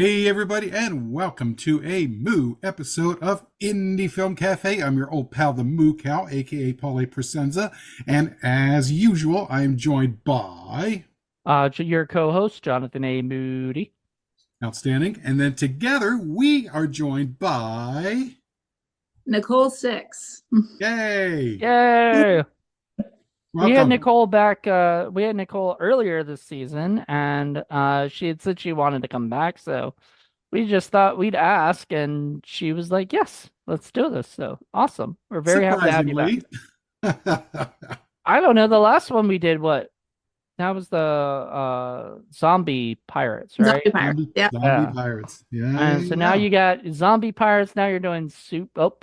Hey everybody, and welcome to a Moo episode of Indie Film Cafe. I'm your old pal, the Moo Cow, aka Paulie Presenza, and as usual, I am joined by Your co-host, Jonathan A. Moody. Outstanding, and then together we are joined by Nicole Sixx. Yay! Yay! We had Welcome. Nicole back. We had Nicole earlier this season, and she had said she wanted to come back. So we just thought we'd ask, and she was like, "Yes, let's do this." So awesome! We're very happy to have you back. Surprisingly. I don't know. The last one we did, what? That was the zombie pirates, right? Zombie Pirate. Yep. Zombie Yeah. pirates. Yeah, And so now yeah. you got zombie pirates. Now you're doing soup. Oh,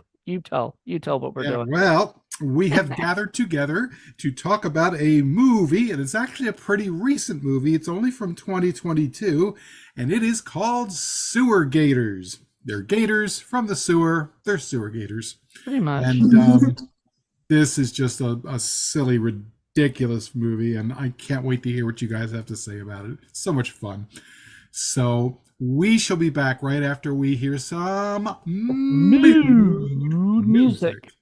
you tell what we're Yeah, doing. well, we have gathered together to talk about a movie, and it's actually a pretty recent movie. It's only from 2022, and it is called Sewer Gators. They're gators from the sewer. They're sewer gators. Pretty much. And this is just a silly, ridiculous movie, and I can't wait to hear what you guys have to say about it. It's so much fun. So we shall be back right after we hear some Mood music. music.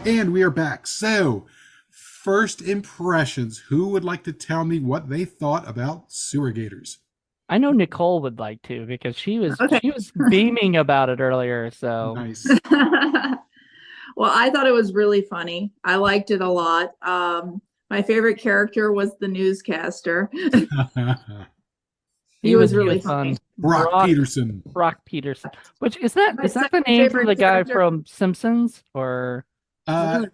And we are back. So, first impressions. Who would like to tell me what they thought about sewer gators? I know Nicole would like to because she was Okay. she was beaming about it earlier. So Nice. Well, I thought it was really funny. I liked it a lot. My favorite character was the newscaster. He was really funny. fun. Brock Peterson. Brock Peterson. Which is that My is that the second name for favorite the guy character- from Simpsons or Uh,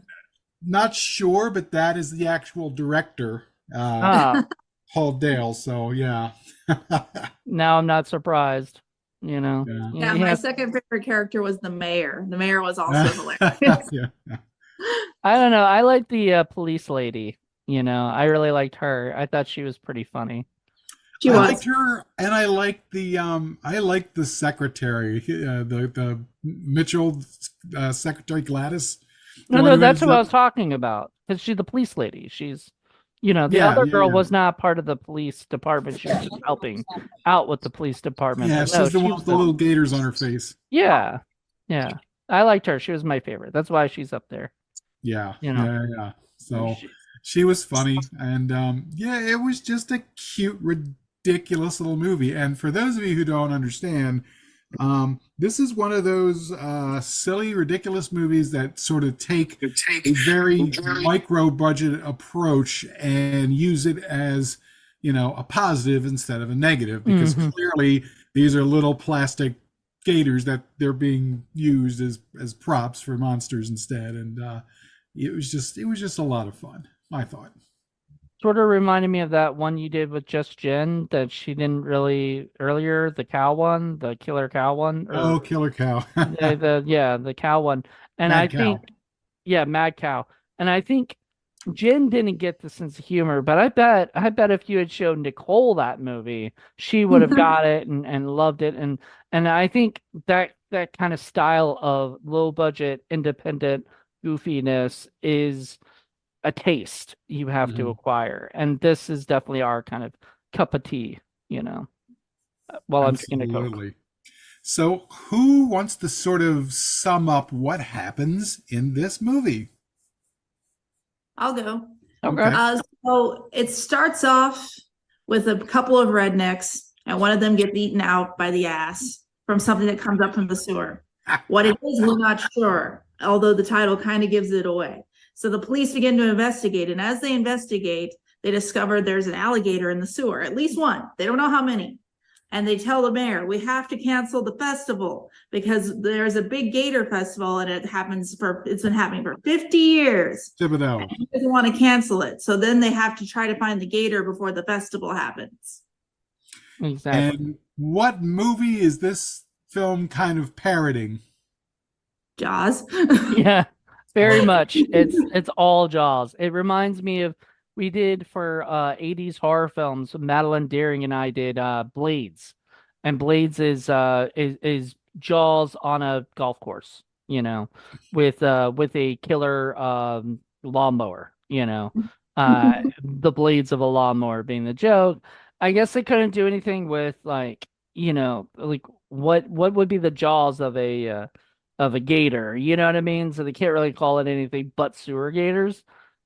not sure, but that is the actual director, ah Paul Dale. So, yeah. now I'm not surprised. You know. Yeah. You Yeah, know, my yeah, second favorite character was the mayor. The mayor was also hilarious. Yeah. I don't know. I like the police lady. You know, I really liked her. I thought she was pretty funny. She I was. liked her, and I liked the secretary, the Mitchell secretary Gladys. The No, one no, who that's ends what I up. was talking about. Because she's the police lady. She's, the Yeah, other yeah, girl yeah. was not part of the police department. She was just helping out with the police department. Yeah, But no, she's the she one was with the little gators on her face. yeah, yeah. I liked her. She was my favorite. That's why she's up there. Yeah, You know. yeah, yeah. So She- she was funny, and yeah, it was just a cute, ridiculous little movie. And for those of you who don't understand, this is one of those silly, ridiculous movies that sort of take a very micro budget approach and use it as, a positive instead of a negative, because Mhm. clearly these are little plastic gators that they're being used as props for monsters instead. And it was just a lot of fun, I thought. Sort of reminded me of that one you did with Just Jen that she didn't really earlier, the cow one, the killer cow one, Oh, or Killer Cow. the cow one. And I Mad Cow. think, yeah, Mad Cow. And I think Jen didn't get the sense of humor, but I bet if you had shown Nicole that movie, she would have got it and loved it. And I think that kind of style of low budget, independent goofiness is a taste you have to Mhm. acquire. And this is definitely our kind of cup of tea, while I'm drinking a Coke. Absolutely. So, who wants to sort of sum up what happens in this movie? I'll go. Okay. Okay. So it starts off with a couple of rednecks, and one of them gets eaten out by the ass from something that comes up from the sewer. What it is, we're not sure, although the title kind of gives it away. So the police begin to investigate, and as they investigate, they discover there's an alligator in the sewer, at least one. They don't know how many. And they tell the mayor, we have to cancel the festival because there's a big gator festival and it's been happening for 50 years. Thibodeau. He doesn't want to cancel it. So then they have to try to find the gator before the festival happens. Exactly. And what movie is this film kind of parroting? Jaws. Yeah, very much. It's all Jaws. It reminds me of we did for 80s horror films. Madeline Deering and I did Blades. And Blades is Jaws on a golf course. with a killer lawnmower, the blades of a lawnmower being the joke. I guess they couldn't do anything with like, like what would be the jaws of a gator, you know what I mean? So they can't really call it anything but sewer gators.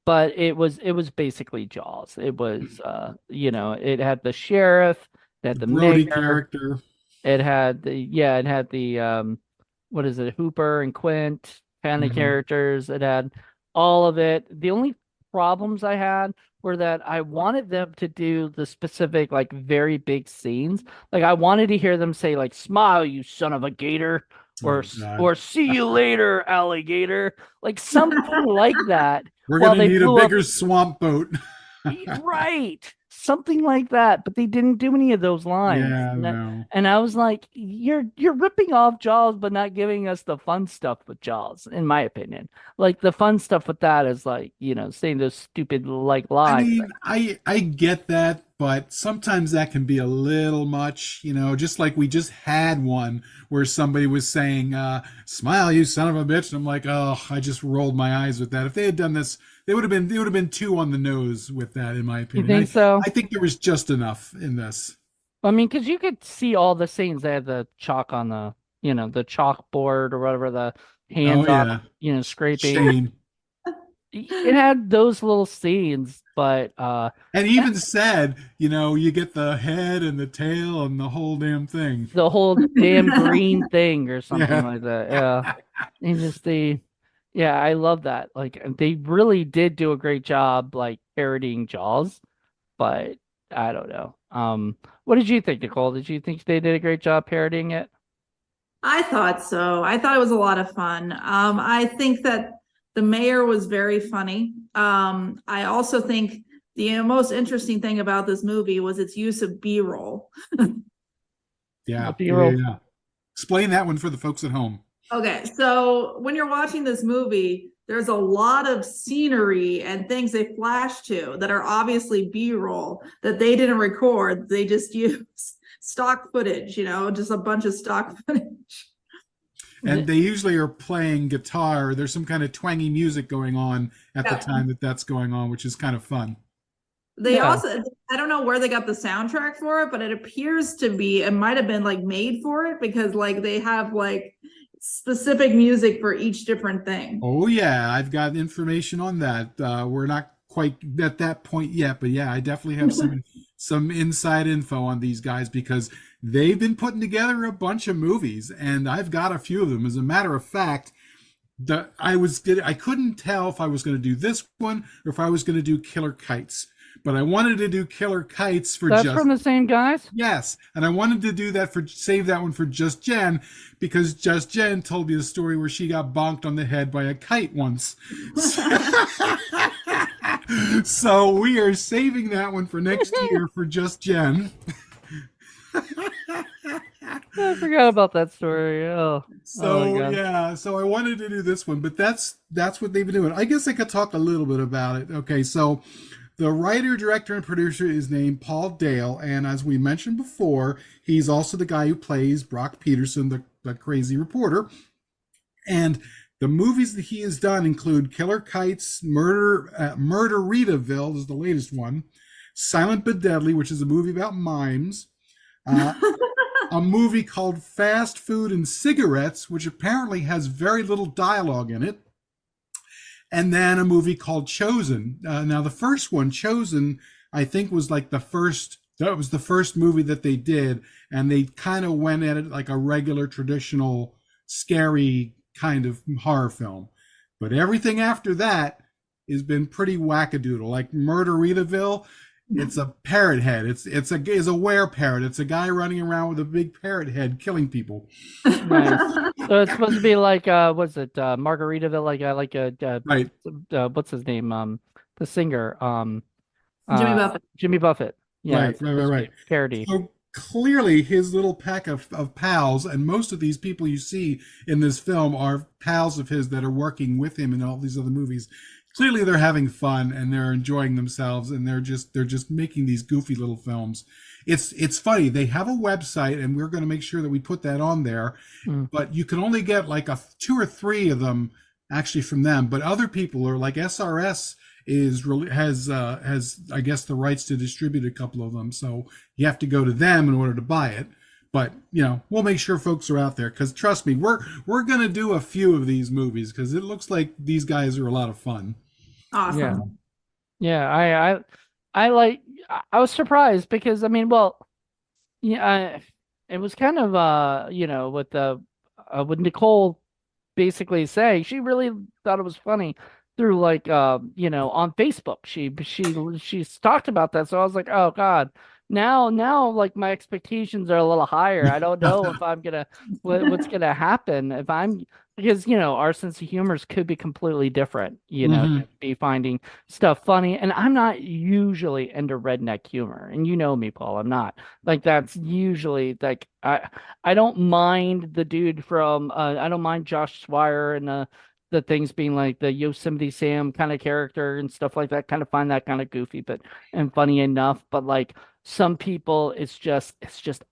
But it was basically Jaws. It was it had the sheriff, it had The the Brody mayor, character. it had the what is it, Hooper and Quint kind of Hmm. characters. It had all of it. The only problems I had were that I wanted them to do the specific, like, very big scenes. Like, I wanted to hear them say, like, "Smile, you son of a gator," or Oh God, or "See you later, alligator," like something like that. we're While gonna they need a blew up bigger swamp boat. Right. Something like that, but they didn't do any of those lines. Yeah, And no. I was like, you're ripping off Jaws, but not giving us the fun stuff with Jaws, in my opinion. Like the fun stuff with that is like, saying those stupid like I lines. mean, I get that, but sometimes that can be a little much, just like we just had one where somebody was saying, "Smile, you son of a bitch." And I'm like, "Oh, I just rolled my eyes with that." If they had done this, they would have been too on the nose with that, in my You opinion. think I so? I think there was just enough in this. I mean, because you could see all the scenes. They had the chalk on the chalkboard or whatever, the Oh hands on, yeah. scraping. Shane. It had those little scenes, but And even said, you get the head and the tail and the whole damn thing. the whole damn green thing or something Yeah. like that. Yeah. And just yeah, I love that. Like they really did do a great job like parodying Jaws, but I don't know. What did you think, Nicole? Did you think they did a great job parodying it? I thought so. I thought it was a lot of fun. I think that the mayor was very funny. I also think the most interesting thing about this movie was its use of B-roll. Yeah. What do you Yeah. roll? Yeah. Explain that one for the folks at home. Okay, so when you're watching this movie, there's a lot of scenery and things they flash to that are obviously B-roll that they didn't record. They just used stock footage, just a bunch of stock footage. And they usually are playing guitar. There's some kind of twangy music going on at the Yeah. time that that's going on, which is kind of fun. They Yeah. also, I don't know where they got the soundtrack for it, but it appears to be, it might have been like made for it because like they have like specific music for each different thing. Oh yeah, I've got information on that. We're not quite at that point yet, but yeah, I definitely have some inside info on these guys because they've been putting together a bunch of movies, and I've got a few of them. As a matter of fact, I couldn't tell if I was going to do this one or if I was going to do Killer Kites, but I wanted to do Killer Kites for That's just from the same guys? yes, and I wanted to do that for save that one for Just Jen because Just Jen told me the story where she got bonked on the head by a kite once. So we are saving that one for next year for Just Jen. I forgot about that story. Oh my So God. yeah, so I wanted to do this one, but that's what they've been doing. I guess I could talk a little bit about it. Okay, so the writer, director, and producer is named Paul Dale, and as we mentioned before, he's also the guy who plays Brock Peterson, the crazy reporter. And the movies that he has done include Killer Kites, Murderitaville is the latest one, Silent but Deadly, which is a movie about mimes, uh, a movie called Fast Food and Cigarettes, which apparently has very little dialogue in it, and then a movie called Chosen. Now, the first one, Chosen, I think was like that was the first movie that they did, and they kind of went at it like a regular, traditional, scary kind of horror film. But everything after that has been pretty wackadoodle, like Murderitaville. It's a parrot head. It's a were parrot. It's a guy running around with a big parrot head killing people. Nice. So it's supposed to be like what's it, Margaritaville, like Right, what's his name? The singer, Jimmy Buffett. Jimmy Buffett. Yeah, right, it's right, right, supposed to be right. a parody. So clearly, his little pack of pals, and most of these people you see in this film are pals of his that are working with him in all these other movies. clearly they're having fun and they're enjoying themselves, and they're just making these goofy little films. It's funny. They have a website, and we're going to make sure that we put that on there. Mm. But you can only get like a two or three of them actually from them. But other people are like SRS is really has I guess the rights to distribute a couple of them. So you have to go to them in order to buy it. But we'll make sure folks are out there, because trust me, we're gonna do a few of these movies because it looks like these guys are a lot of fun. Awesome. Yeah. Yeah, I like. I was surprised because I mean, well, yeah, it was kind of with the with Nicole basically saying she really thought it was funny through like on Facebook. She's talked about that, so I was like, oh God. Now, like my expectations are a little higher. I don't know if I'm gonna what's gonna happen if I'm because our sense of humors could be completely different. Hmm. To be finding stuff funny, and I'm not usually into redneck humor, and you know me, Paul. I'm not like that's usually like I don't mind the dude from I don't mind Josh Swire and the things being like the Yosemite Sam kind of character and stuff like that. Kind of find that kind of goofy, but and funny enough. But like some people, it's just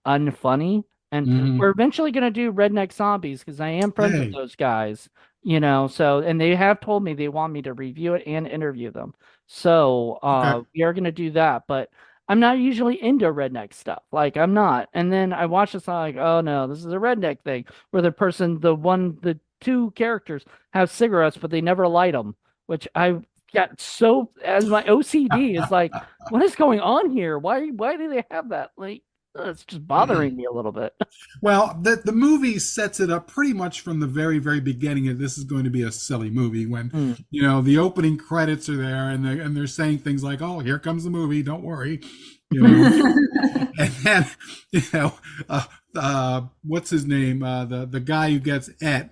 unfunny. And Hmm. we're eventually gonna do Redneck Zombies because I am friends with Hey. those guys. So and they have told me they want me to review it and interview them. So Okay. we are gonna do that, but I'm not usually into redneck stuff. Like I'm not. And then I watch this, I'm like, oh no, this is a redneck thing where the two characters have cigarettes, but they never light them, which I got so as my OCD is like, what is going on here? Why do they have that? Like, it's just bothering me a little bit. Well, the movie sets it up pretty much from the very, very beginning that this is going to be a silly movie. When Mm. the opening credits are there, and they're saying things like, "Oh, here comes the movie. Don't worry," you know. And then you know, what's his name? The guy who gets Et.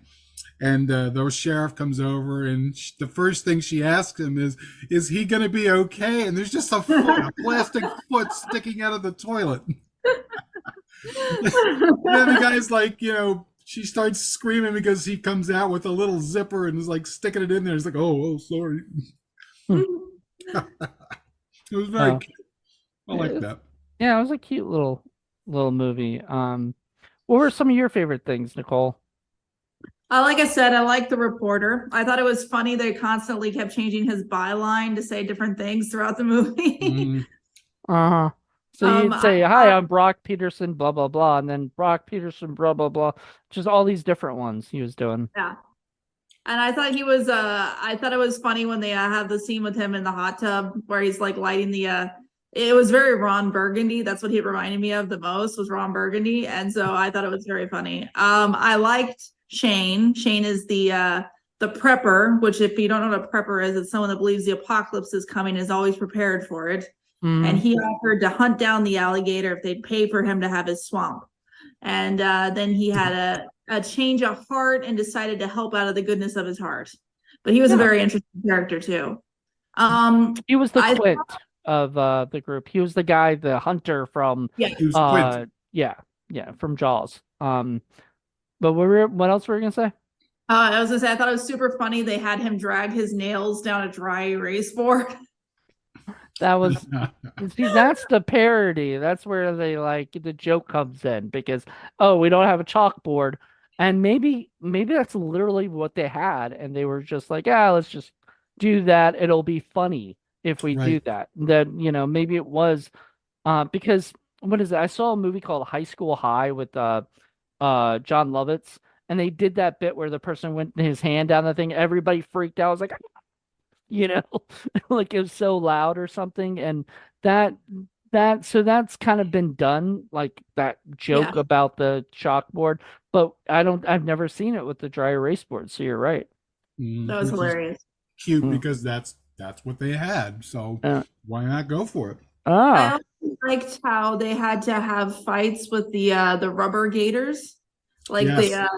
And the sheriff comes over, and the first thing she asks him is he going to be okay? And there's just a plastic foot sticking out of the toilet. And then the guy's like, she starts screaming because he comes out with a little zipper and is like sticking it in there. He's like, oh, sorry. It was very Oh, cute. I like it, that. yeah, it was a cute little movie. What were some of your favorite things, Nicole? Like I said, I like the reporter. I thought it was funny they constantly kept changing his byline to say different things throughout the movie. Mm, Uh-huh. So you'd I say, "Hi, thought, I'm Brock Peterson, blah blah blah," and then Brock Peterson, blah blah blah. Just all these different ones he was doing. yeah. And I thought it was funny when they have the scene with him in the hot tub where he's like lighting it was very Ron Burgundy. That's what he reminded me of the most was Ron Burgundy. And so I thought it was very funny. I liked Shane. Shane is the prepper, which if you don't know what a prepper is, it's someone that believes the apocalypse is coming, is always prepared for it. And Mm. he offered to hunt down the alligator if they'd pay for him to have his swamp. And then he had a change of heart and decided to help out of the goodness of his heart. But he was a Yeah. very interesting character too. He was the I Quint of the group. He was the guy, the hunter from Yeah, he was Quint. yeah, yeah, from Jaws. But what else were we gonna say? I was gonna say I thought it was super funny. They had him drag his nails down a dry erase board. That was see, that's the parody. That's where they like the joke comes in because oh, we don't have a chalkboard. And maybe that's literally what they had, and they were just like, yeah, let's just do that. It'll be funny if we do Right. that. Then, maybe it was because what is it? I saw a movie called High School High with John Lovitz, and they did that bit where the person went his hand down the thing, everybody freaked out. I was like, you know, like it was so loud or something. And that so that's kind of been done, like that Yeah, joke about the chalkboard, but I've never seen it with the dry erase board. So you're right. that was Which is hilarious. cute Mm. because that's what they had. So Uh, why not go for it? I ah, also liked how they had to have fights with the rubber gators. Like Yes.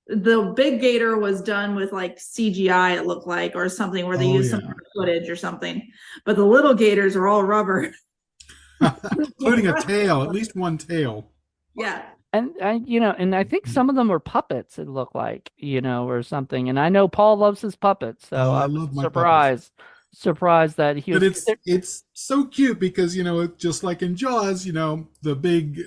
the big gator was done with like CGI, it looked like, or something where they Oh used some yeah. footage or something. But the little gators are all rubber. Including a tail, at least one tail. Yeah. And I think some of them were puppets, it looked like, or something. And I know Paul loves his puppets, so Oh, I I was love my puppets. surprised that he But was it's so cute because just like in Jaws, the big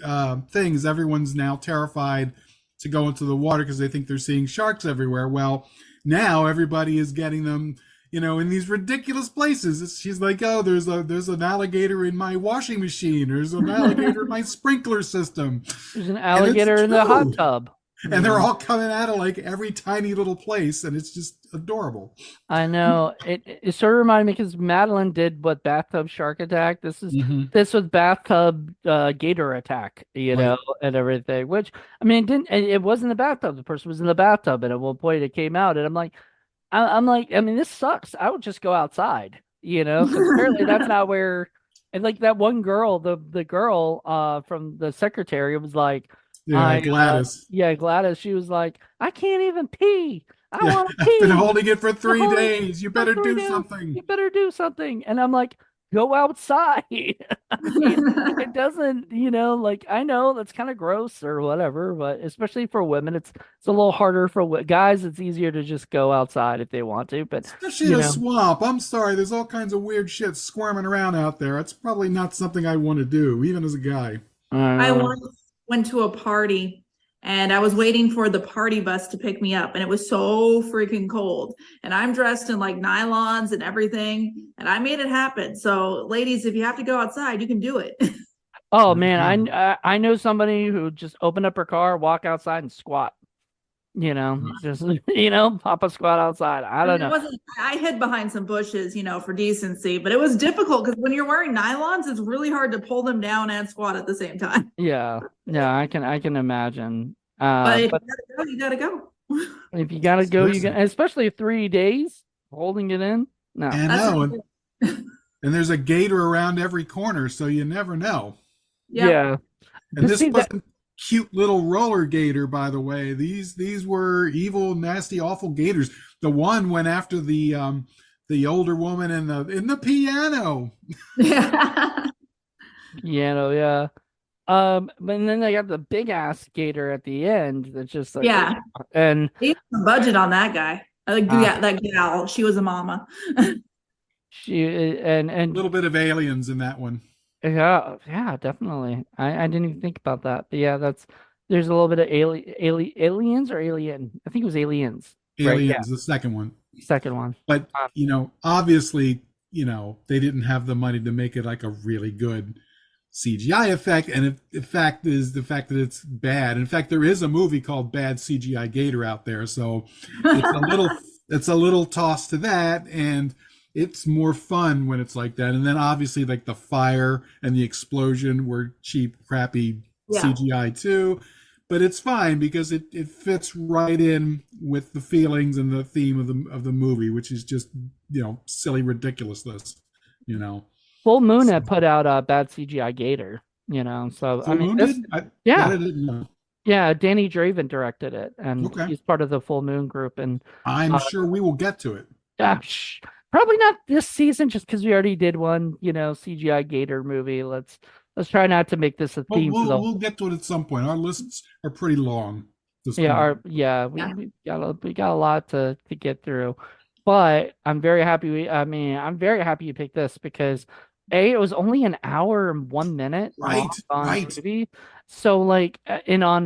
things, everyone's now terrified to go into the water because they think they're seeing sharks everywhere. Well, now everybody is getting them, in these ridiculous places. She's like, oh, there's an alligator in my washing machine. There's an alligator in my sprinkler system, there's an and it's alligator in the hot true. tub. And they're all coming out of like every tiny little place, and it's just adorable. I know it sort of reminded me because Madeline did what bathtub shark attack. Hmm. This was bathtub gator attack, Right. and everything. Which I mean, it wasn't the bathtub. The person was in the bathtub, and at one point it came out, and I'm like, I mean, this sucks. I would just go outside, because apparently that's not where. And like that one girl, the girl from the secretary was like, Yeah, Gladys. yeah, Gladys. She was like, I can't even pee. I Yeah, want to I've been pee. holding it for The 3 days. You for better three do days. something. You better do something. And I'm like, go outside. I mean, it doesn't, like I know that's kind of gross or whatever, but especially for women, it's a little harder for guys. It's easier to just go outside if they want to, but Especially in you a know, swamp. I'm sorry, there's all kinds of weird shit squirming around out there. It's probably not something I want to do, even as a guy. I don't I know. once went to a party and I was waiting for the party bus to pick me up, and it was so freaking cold. And I'm dressed in like nylons and everything, and I made it happen. So, ladies, if you have to go outside, you can do it. Oh There you man, go. I know somebody who just opened up her car, walk outside and squat. Just pop a squat outside. I I don't mean, it know. wasn't, I hid behind some bushes, for decency, but it was difficult because when you're wearing nylons, it's really hard to pull them down and squat at the same time. Yeah, yeah, I can imagine. But if But you gotta go, you gotta go. if you gotta go, you Listen, got, especially 3 days holding it in. No. and That's no, and there's a gator around every corner, so you never know. yep. Yeah. And This this see that. wasn't cute little roller gator, by the way. These were evil, nasty, awful gators. The one went after the older woman in the piano. Yeah. Piano, yeah. But then they got the big ass gator at the end that's just like, Yeah. and They used some budget on that guy. uh, Yeah, that gal, she was a mama. she A little bit of aliens in that one. yeah, yeah, definitely. I didn't even think about that, but yeah, there's a little bit of aliens or alien. I think it was aliens, right? Yeah, Aliens, the second one. second one. But, Um, obviously, they didn't have the money to make it like a really good CGI effect. And the fact is the fact that it's bad. In fact, there is a movie called Bad CGI Gator out there. So it's a little it's a little toss to that. And it's more fun when it's like that. And then obviously like the fire and the explosion were cheap, crappy Yeah. CGI too. But it's fine because it fits right in with the feelings and the theme of the movie, which is just silly ridiculousness, you know. Full Moon So, had put out a bad CGI gator, so I Full mean Moon this, did that yeah, I didn't know. yeah, Danny Draven directed it, and Okay, he's part of the Full Moon group, and I'm uh, sure we will get to it. probably not this season, just because we already did one, CGI gator movie. Let's try not to make this a Well, theme for we'll the. we'll get to it at some point. Our lists are pretty long at this Yeah, point. we, Yeah. we got a lot to get through, but I'm very happy. I mean, I'm very happy you picked this because it was only an hour and 1 minute long Right, on right. Tubi, so like, and on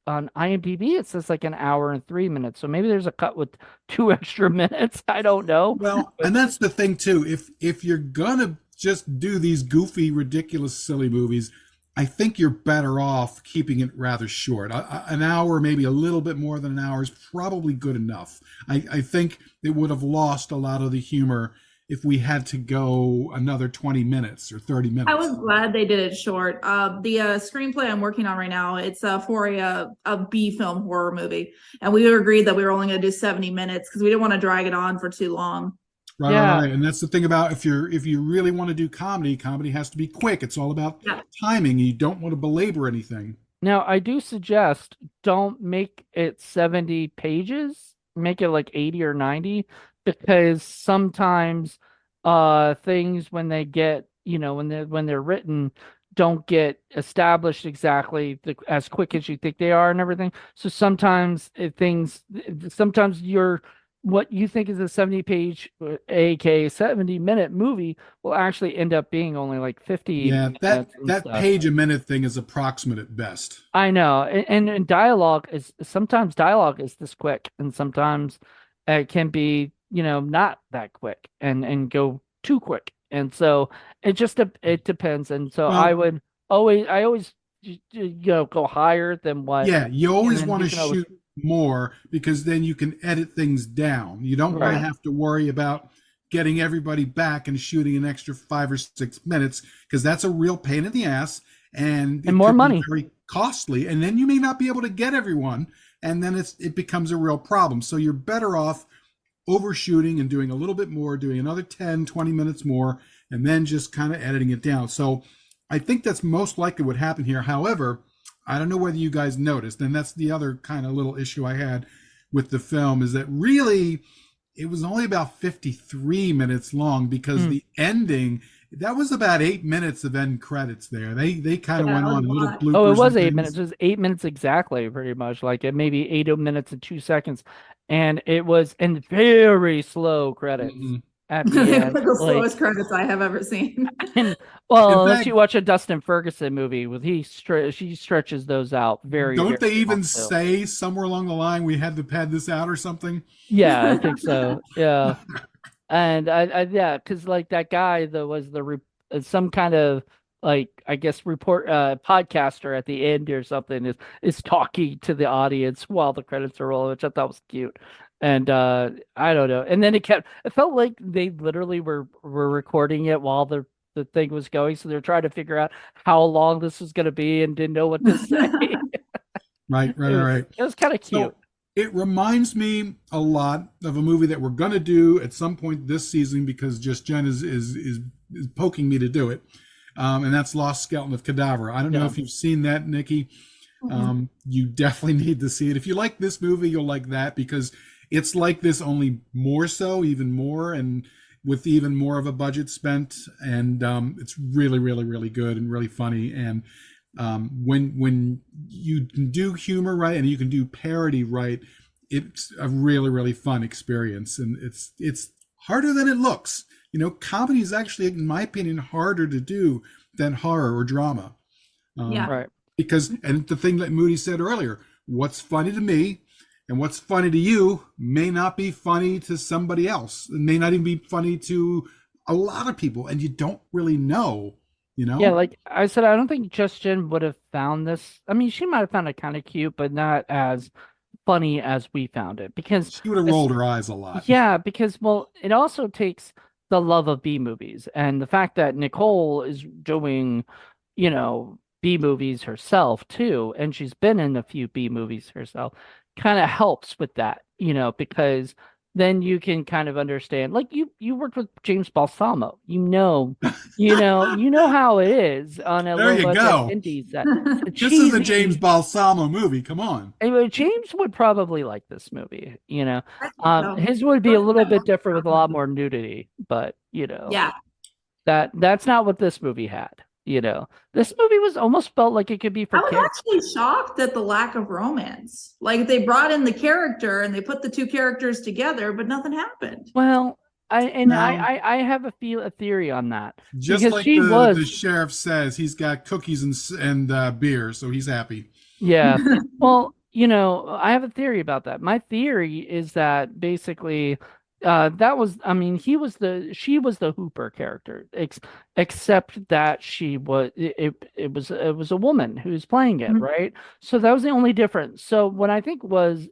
IMDb it says like an hour and 3 minutes. So maybe there's a cut with 2 extra minutes. I don't know. Well, and that's the thing too. If you're gonna just do these goofy, ridiculous, silly movies, I think you're better off keeping it rather short. An hour, maybe a little bit more than an hour, is probably good enough. I think it would have lost a lot of the humor if we had to go another 20 minutes or 30 I was minutes. glad they did it short. The screenplay I'm working on right now, it's for a B film horror movie, and we agreed that we were only going to do 70 minutes because we didn't want to drag it on for too long. Right, right, Yeah. right. And that's the thing about if you really want to do comedy, comedy has to be quick. It's all about Yeah. timing. You don't want to belabor anything. Now, I do suggest don't make it 70 pages, make it like 80 or 90, because sometimes things when they get, when they're written don't get established exactly as quick as you think they are and everything. So sometimes sometimes what you think is a 70 page, aka 70-minute movie will actually end up being only like 50 Yeah, minutes and that stuff. page a minute thing is approximate at best. I know. And dialogue is sometimes dialogue is this quick and sometimes it can be, not that quick and go too quick. And so it depends. And so Well, I always go higher than what, yeah, you and always then want you to can always shoot more because then you can edit things down. You don't want to right. have to worry about getting everybody back and shooting an extra 5 or 6 minutes because that's a real pain in the ass and And it more could be money. very costly. And then you may not be able to get everyone, and then it becomes a real problem. So you're better off overshooting and doing a little bit more, doing another 10, 20 minutes more, and then just kind of editing it down. So I think that's most likely what happened here. However, I don't know whether you guys noticed, and that's the other kind of little issue I had with the film is that really it was only about 53 minutes long because the ending that was about 8 minutes of end credits there. They kind of Yeah, went that was on a little lot. Oh, it bloopers was and 8 minutes. things. It was 8 minutes exactly, pretty much. Like it maybe 8 minutes and 2 seconds. And it was in very slow credits Mhm. at the They end. were the Like slowest credits I have ever seen. and In unless fact, you watch a Dustin Ferguson movie with she stretches those out very, don't very they long even too. say somewhere along the line we had to pad this out or something? Yeah, I think so. Yeah. And yeah, because like that guy that was some kind of like I guess report podcaster at the end or something is talking to the audience while the credits are rolling, which I thought was cute. And I don't know. And then it felt like they literally were recording it while the thing was going, so they're trying to figure out how long this was going to be and didn't know what to say. Right, right, It was right. it was kind of cute. So it reminds me a lot of a movie that we're going to do at some point this season because just Jen is poking me to do it, and that's Lost Skeleton of Cadaver. I don't know Yeah. if you've seen that, Nikki. Mhm. You definitely need to see it. If you like this movie, you'll like that because it's like this, only more so, even more, and with even more of a budget spent. And it's really, really, really good and really funny. And when you can do humor right and you can do parody right, it's a really, really fun experience. And it's harder than it looks. Comedy is actually, in my opinion, harder to do than horror or drama. Um, Yeah. Right. because and the thing that Moody said earlier, what's funny to me and what's funny to you may not be funny to somebody else. It may not even be funny to a lot of people, and you don't really know, you Yeah, know? like I said, I don't think Justin would have found this. I mean, she might have found it kind of cute, but not as funny as we found it. Because She would have it's, rolled her eyes a lot. yeah, because well, it also takes the love of B movies and the fact that Nicole is doing, B movies herself too, and she's been in a few B movies herself, kind of helps with that, because then you can kind of understand. Like you worked with James Balsamo, you know how it is on a There low you budget go. indie set. This is a James Cheesy. Balsamo movie. Come on. Anyway, James would probably like this movie. I think so. His would be a little bit different with a lot more nudity, but Yeah. that's not what this movie had. This movie was almost felt like it could be I for was kids. actually shocked at the lack of romance. Like they brought in the character and they put the two characters together, but nothing happened. Well, Now, I have a theory on that just because like she the was. sheriff says, he's got cookies and beer, so he's happy. Yeah. Well, I have a theory about that. My theory is that basically that was I mean, she was the Hooper character, except that it was a woman who's playing it, Mhm. right? So that was the only difference. So what I think was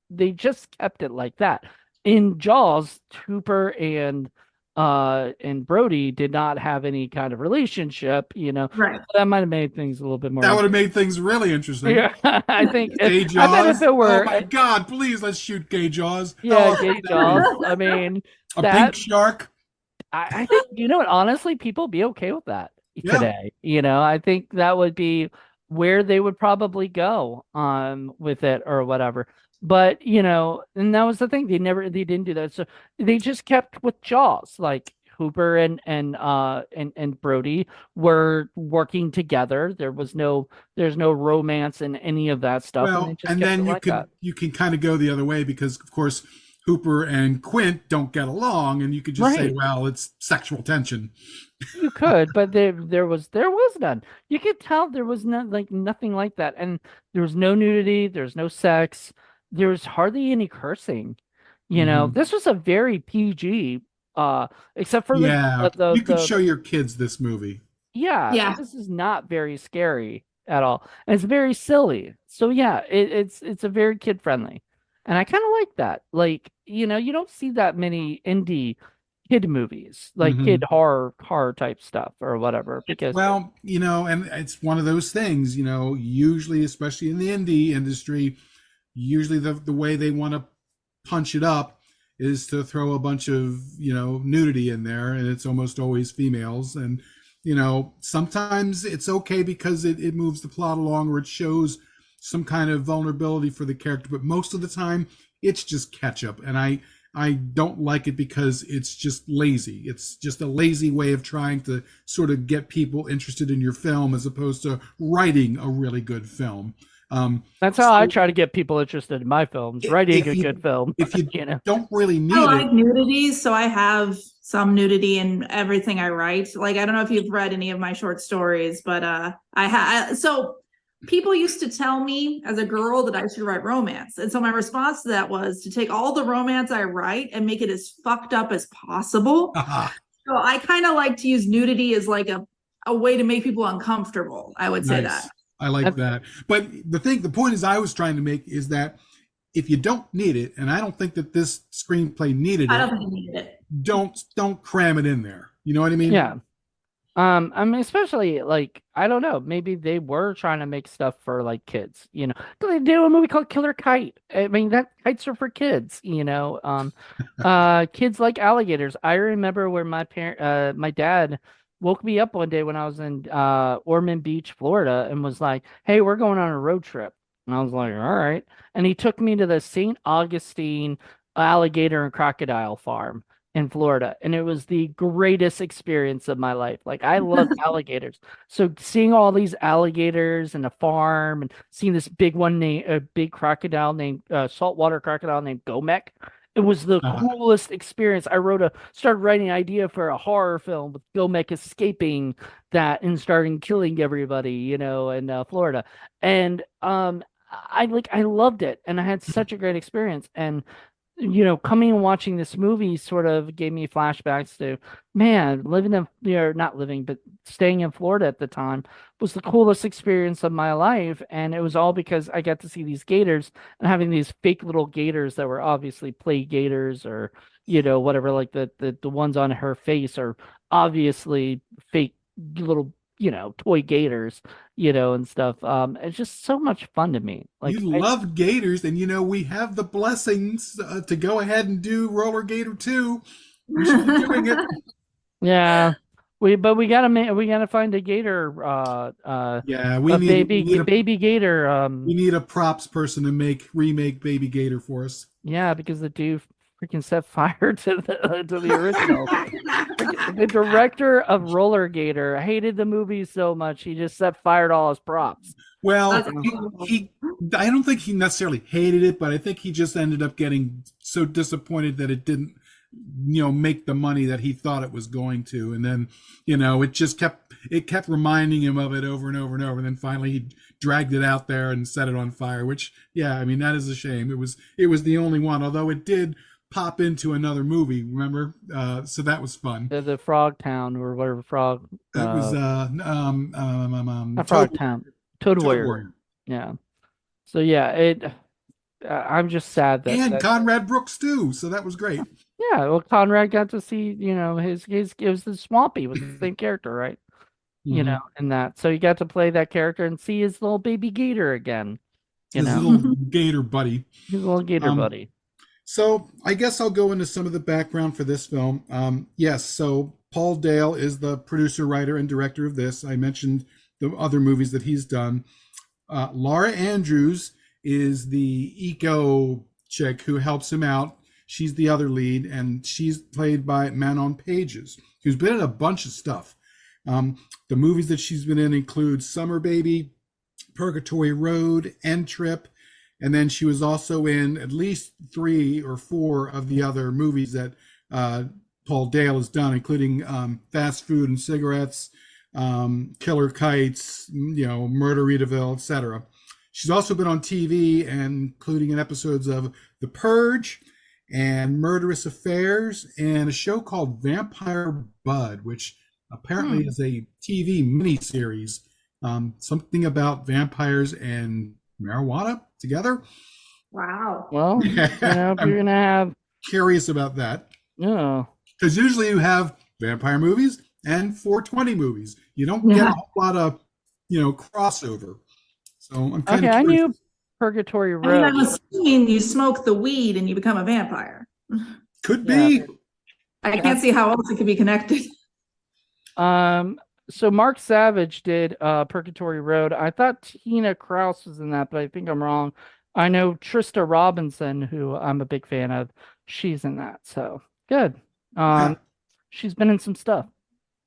they just kept it like that. In Jaws, Hooper and Brody did not have any kind of relationship. Right. That might have made things a little bit more That would have made things really interesting. yeah, I think Gay I bet if Jaws. it Oh were, my God! Please, let's shoot Gay Jaws. yeah, Oh, Gay that'd be Jaws. I mean, a that pink shark. I think what, honestly, people be okay with that Yeah. today. I think that would be where they would probably go with it or whatever. But and that was the thing. They didn't do that. So they just kept with Jaws. Like Hooper and Brody were working together. There's no romance in any of that stuff, and Well, it just and kept it then like that. you can kind of go the other way because, of course, Hooper and Quint don't get along, and you could just say, Right. well, it's sexual tension. You could, but there was none. You could tell there was nothing like that, and there was no nudity, there's no sex, there was hardly any cursing. Hmm. This was a very PG, uh, except for Yeah, you could the show your kids this movie. yeah, Yeah. this is not very scary at all, and it's very silly. So yeah, it's a very kid friendly, and I kind of like that. Like you don't see that many indie kid movies, like kid Hmm. horror type stuff or whatever, because Well, and it's one of those things, usually, especially in the indie industry, usually the way they want to punch it up is to throw a bunch of nudity in there, and it's almost always females. And sometimes it's okay because it moves the plot along, or it shows some kind of vulnerability for the character, but most of the time it's just ketchup. And I don't like it because it's just lazy. It's just a lazy way of trying to sort of get people interested in your film as opposed to writing a really good film. Um, that's how I so try to get people interested in my films, writing if a you good film. if you you know. don't really I need it, like nudity, so I have some nudity in everything I write. Like, I don't know if you've read any of my short stories, but so people used to tell me as a girl that I should write romance. And so my response to that was to take all the romance I write and make it as fucked up as possible. haha, So I kind of like to use nudity as like a way to make people uncomfortable. I would say that. nice. I like that. But the point is I was trying to make is that if you don't need it, and I don't think that this screenplay needed I it, don't think you needed it. don't cram it in there. You know what I mean? Yeah. I mean, especially like I don't know, maybe they were trying to make stuff for like kids, 'Cause they did a movie called Killer Kite. I mean, that kites are for kids. Kids like alligators. I remember where my dad woke me up one day when I was in Ormond Beach, Florida, and was like, "Hey, we're going on a road trip." And I was like, "All right." And he took me to the St. Augustine alligator and crocodile farm in Florida, and it was the greatest experience of my life. Like I love alligators, so seeing all these alligators in a farm and seeing this big one named a big crocodile named saltwater crocodile named Gomek, it was the Uh, coolest experience. Started writing an idea for a horror film with Gomek escaping that and starting killing everybody, in Florida, and I loved it, and I had such a great experience. And coming and watching this movie sort of gave me flashbacks to, man, living in, not living, but staying in Florida at the time was the coolest experience of my life. And it was all because I got to see these gators and having these fake little gators that were obviously play gators or, whatever, like the ones on her face are obviously fake little, toy gators, and stuff. It's just so much fun to me. you Like love Gators, and we have the blessings to go ahead and do Roller Gator 2. We should be doing it. Yeah, we gotta find a gator, Yeah, a baby gator. we need a props person to remake Baby Gator for us. Yeah, because the dude freaking set fire to the original. The director of Roller Gator hated the movie so much he just set fire to all his props. Well, That's I don't think he necessarily hated it, but I think he just ended up getting so disappointed that it didn't, make the money that he thought it was going to. And then, it kept reminding him of it over and over and over. And then finally he dragged it out there and set it on fire, which, yeah, I mean, that is a shame. It was the only one, although it did pop into another movie, remember? So that was fun. The Frog Town or whatever frog. It was Not Frog Town. Toad Toad Warrior. Warrior. Yeah. So yeah, I'm just sad And that Conrad Brooks too, so that was great. yeah. Well, Conrad got to see his it was the Swampy was the same character, right? Mhm. And that. So you got to play that character and see his little baby gator again, His little gator buddy. his little gator Um, buddy. So I guess I'll go into some of the background for this film. Yes, so Paul Dale is the producer, writer, and director of this. I mentioned the other movies that he's done. Laura Andrews is the eco chick who helps him out. She's the other lead, and she's played by Manon Pages, who's been in a bunch of stuff. The movies that she's been in include Summer Baby, Purgatory Road, End Trip, and then she was also in at least 3 or 4 of the other movies that Paul Dale has done, including Fast Food and Cigarettes, Killer Kites, Murderville, etc. She's also been on TV, and including in episodes of The Purge and Murderous Affairs, and a show called Vampire Bud, which apparently is a TV miniseries. Something about vampires and marijuana together. Wow. Well, if you're gonna have curious about that. Yeah. Because usually you have vampire movies and 420 movies. You don't get a whole lot of, crossover. So I'm kind of I knew Purgatory Road. I mean, I'm assuming you smoke the weed and you become a vampire. Could be. I can't see how else it could be connected. So Mark Savage did Purgatory Road. I thought Tina Kraus was in that, but I think I'm wrong. I know Trista Robinson, who I'm a big fan of. She's in that. So good. She's been in some stuff.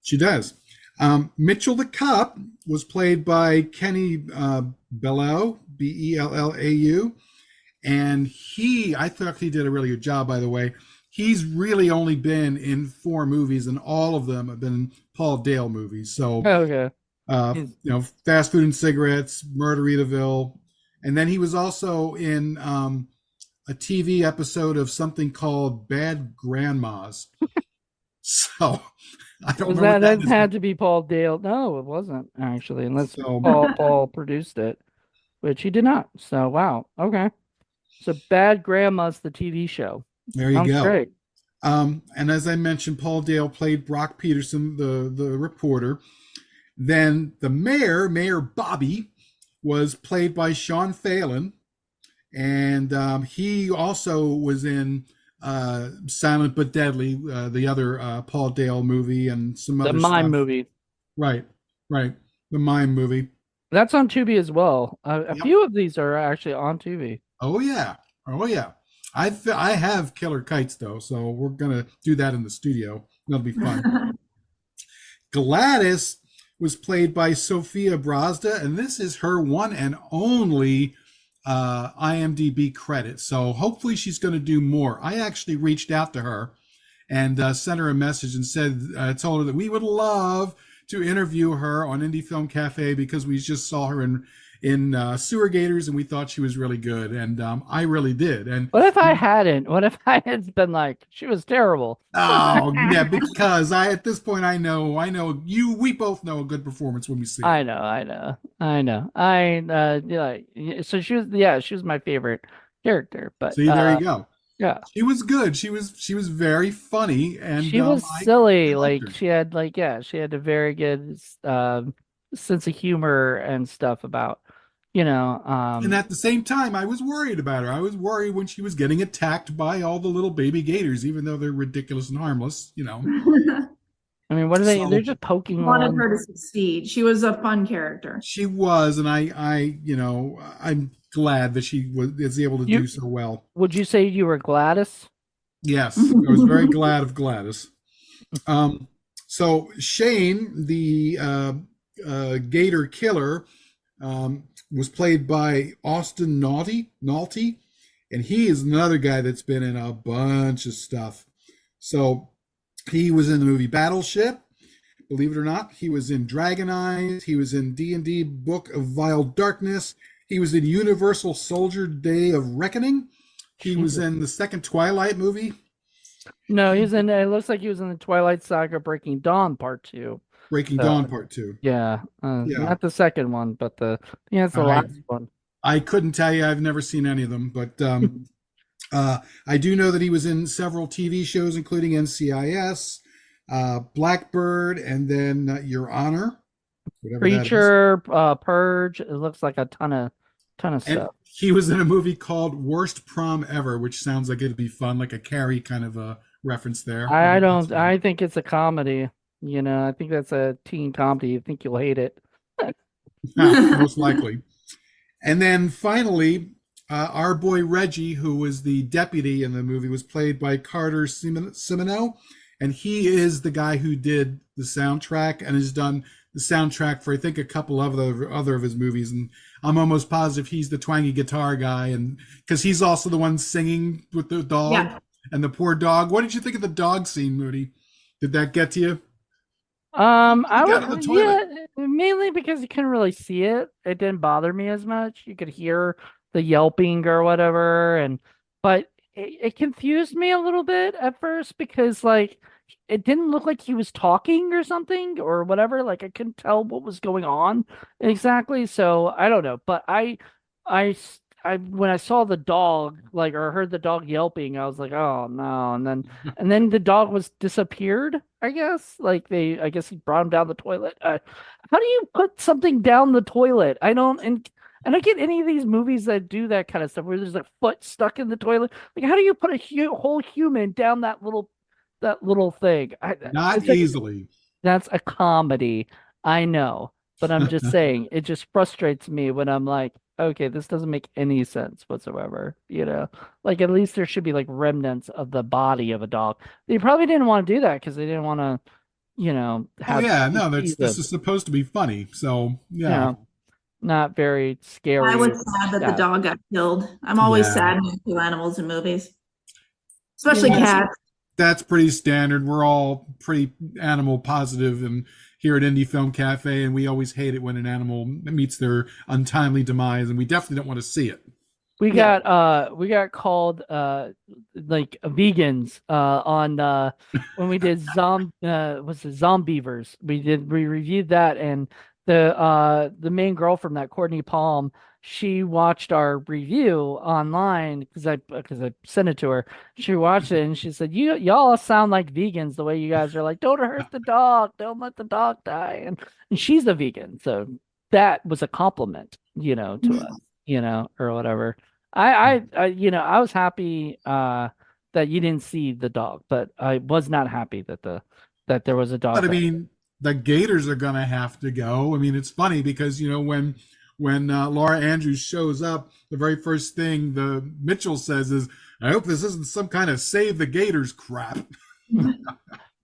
She does. Mitchell the Cop was played by Kenny Bellau, Bellau, and I thought he did a really good job, by the way. He's really only been in 4 movies, and all of them have been Paul Dale movies. So, Fast Food and Cigarettes, Murderville, and then he was also in a TV episode of something called Bad Grandmas. So, I don't know. That had to be Paul Dale. No, it wasn't actually, unless Paul produced it, which he did not. So, wow. Okay. So, Bad Grandma's the TV show. There you go. Great. And as I mentioned, Paul Dale played Brock Peterson, the reporter. Then the Mayor Bobby, was played by Sean Phelan, and he also was in Silent but Deadly, the other Paul Dale movie, and some other the Mime stuff. movie. Right, the Mime movie. That's on Tubi as well. A few of these are actually on Tubi. Oh yeah. I have Killer Kites though, so we're gonna do that in the studio. That'll be fun. Gladys was played by Sophia Brazda, and this is her one and only IMDb credit. So hopefully she's going to do more. I actually reached out to her and sent her a message and told her that we would love to interview her on Indie Film Cafe because we just saw her in Sewer Gators, and we thought she was really good, and I really did. And what if I hadn't? What if I had been like, she was terrible? Oh yeah, because at this point I know you. We both know a good performance when we see it. I know. So she was my favorate character. But see, there you go. Yeah, she was good. She was very funny, and she was silly. She had a very good sense of humor and stuff about. And at the same time, I was worried about her. I was worried when she was getting attacked by all the little baby gators, even though they're ridiculous and harmless, I mean, what are they? They're just poking. Wanted her to succeed. She was a fun character. She was, and I'm glad that she was able to do so well. Would you say you were Gladys? Yes, I was very glad of Gladys. So Shane, the Gator killer, was played by Austin Naughty, and he is another guy that's been in a bunch of stuff. So he was in the movie Battleship, believe it or not. He was in Dragon Eyes. He was in D&D Book of Vile Darkness. He was in Universal Soldier Day of Reckoning. He was in the second Twilight movie. No, it looks like he was in the Twilight Saga Breaking Dawn Part 2. Dawn Part 2. Yeah. Not the second one, but it's the last one. I couldn't tell you. I've never seen any of them, but I do know that he was in several TV shows, including NCIS, Blackbird, and then Your Honor. Preacher, Purge. It looks like a ton of stuff. He was in a movie called Worst Prom Ever, which sounds like it'd be fun, like a Carrie kind of a reference there. I think it's a comedy. I think that's a teen comedy. I think you'll hate it. Most likely. And then finally, Our boy Reggie, who was the deputy in the movie, was played by Carter Simino, and he is the guy who did the soundtrack and has done the soundtrack for I think a couple of other of his movies. And I'm almost positive he's the twangy guitar guy, and because he's also the one singing with the dog Yeah. and the poor dog. What did you think of the dog scene, Moody? Did that get to you? I He got in the would, toilet. yeah, mainly because you couldn't really see it. It didn't bother me as much. You could hear the yelping or whatever, but it confused me a little bit at first because like it didn't look like he was talking or something or whatever. Like I couldn't tell what was going on exactly. So I don't know, but when I saw the dog, like, or heard the dog yelping, I was like, oh no. And then the dog was disappeared, I guess. I guess he brought him down the toilet. How do you put something down the toilet? I don't get any of these movies that do that kind of stuff where there's a foot stuck in the toilet. Like, how do you put a whole human down that little thing? Not It's like, easily. that's a comedy. I know, but I'm just saying it just frustrates me when I'm like, okay, this doesn't make any sense whatsoever, you know? Like at least there should be like remnants of the body of a dog. They probably didn't want to do that because they didn't want to, Oh have yeah, no, CGs this of, is supposed to be funny. So you yeah, know, not very I scary. was sad that the Yeah. dog got killed. I'm always yeah. sad when I kill animals in movies, especially Yeah. cats. That's pretty standard. We're all pretty animal positive, and here at Indie Film Cafe, and we always hate it when an animal meets their untimely demise, and we definitely don't want to see it. Yeah. We got called like vegans on when we did was it Zombievers. We reviewed that, and the main girl from that, Courtney Palm, she watched our review online because I sent it to her. She watched it and she said, y'all sound like vegans the way you guys are like, don't hurt the dog, don't let the dog die." And she's a vegan, so that was a compliment, to us, or whatever. I was happy that you didn't see the dog, but I was not happy that there was a But dog I that. mean, the Gators are gonna have to go. I mean, it's funny because when Laura Andrews shows up, the very first thing the Mitchell says is, "I hope this isn't some kind of save the Gators crap."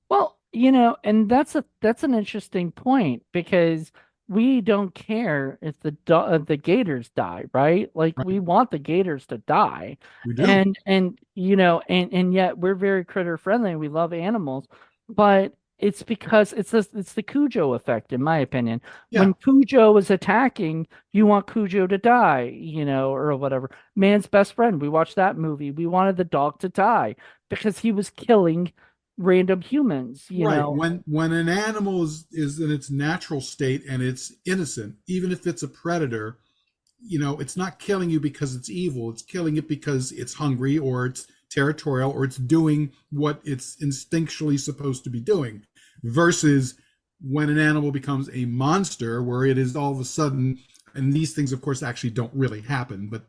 Well, and that's an interesting point because we don't care if the Gators die, right? Like Right. we want the Gators to die, We do. and yet we're very critter friendly. We love animals, but it's because it's the Cujo effect, in my opinion. Yeah. When Cujo is attacking, you want Cujo to die, or whatever. Man's Best Friend. We watched that movie. We wanted the dog to die because he was killing random humans, Right. When an animal is in its natural state and it's innocent, even if it's a predator, it's not killing you because it's evil. It's killing it because it's hungry or it's territorial or it's doing what it's instinctually supposed to be doing. Versus when an animal becomes a monster, where it is all of a sudden, and these things, of course, actually don't really happen, but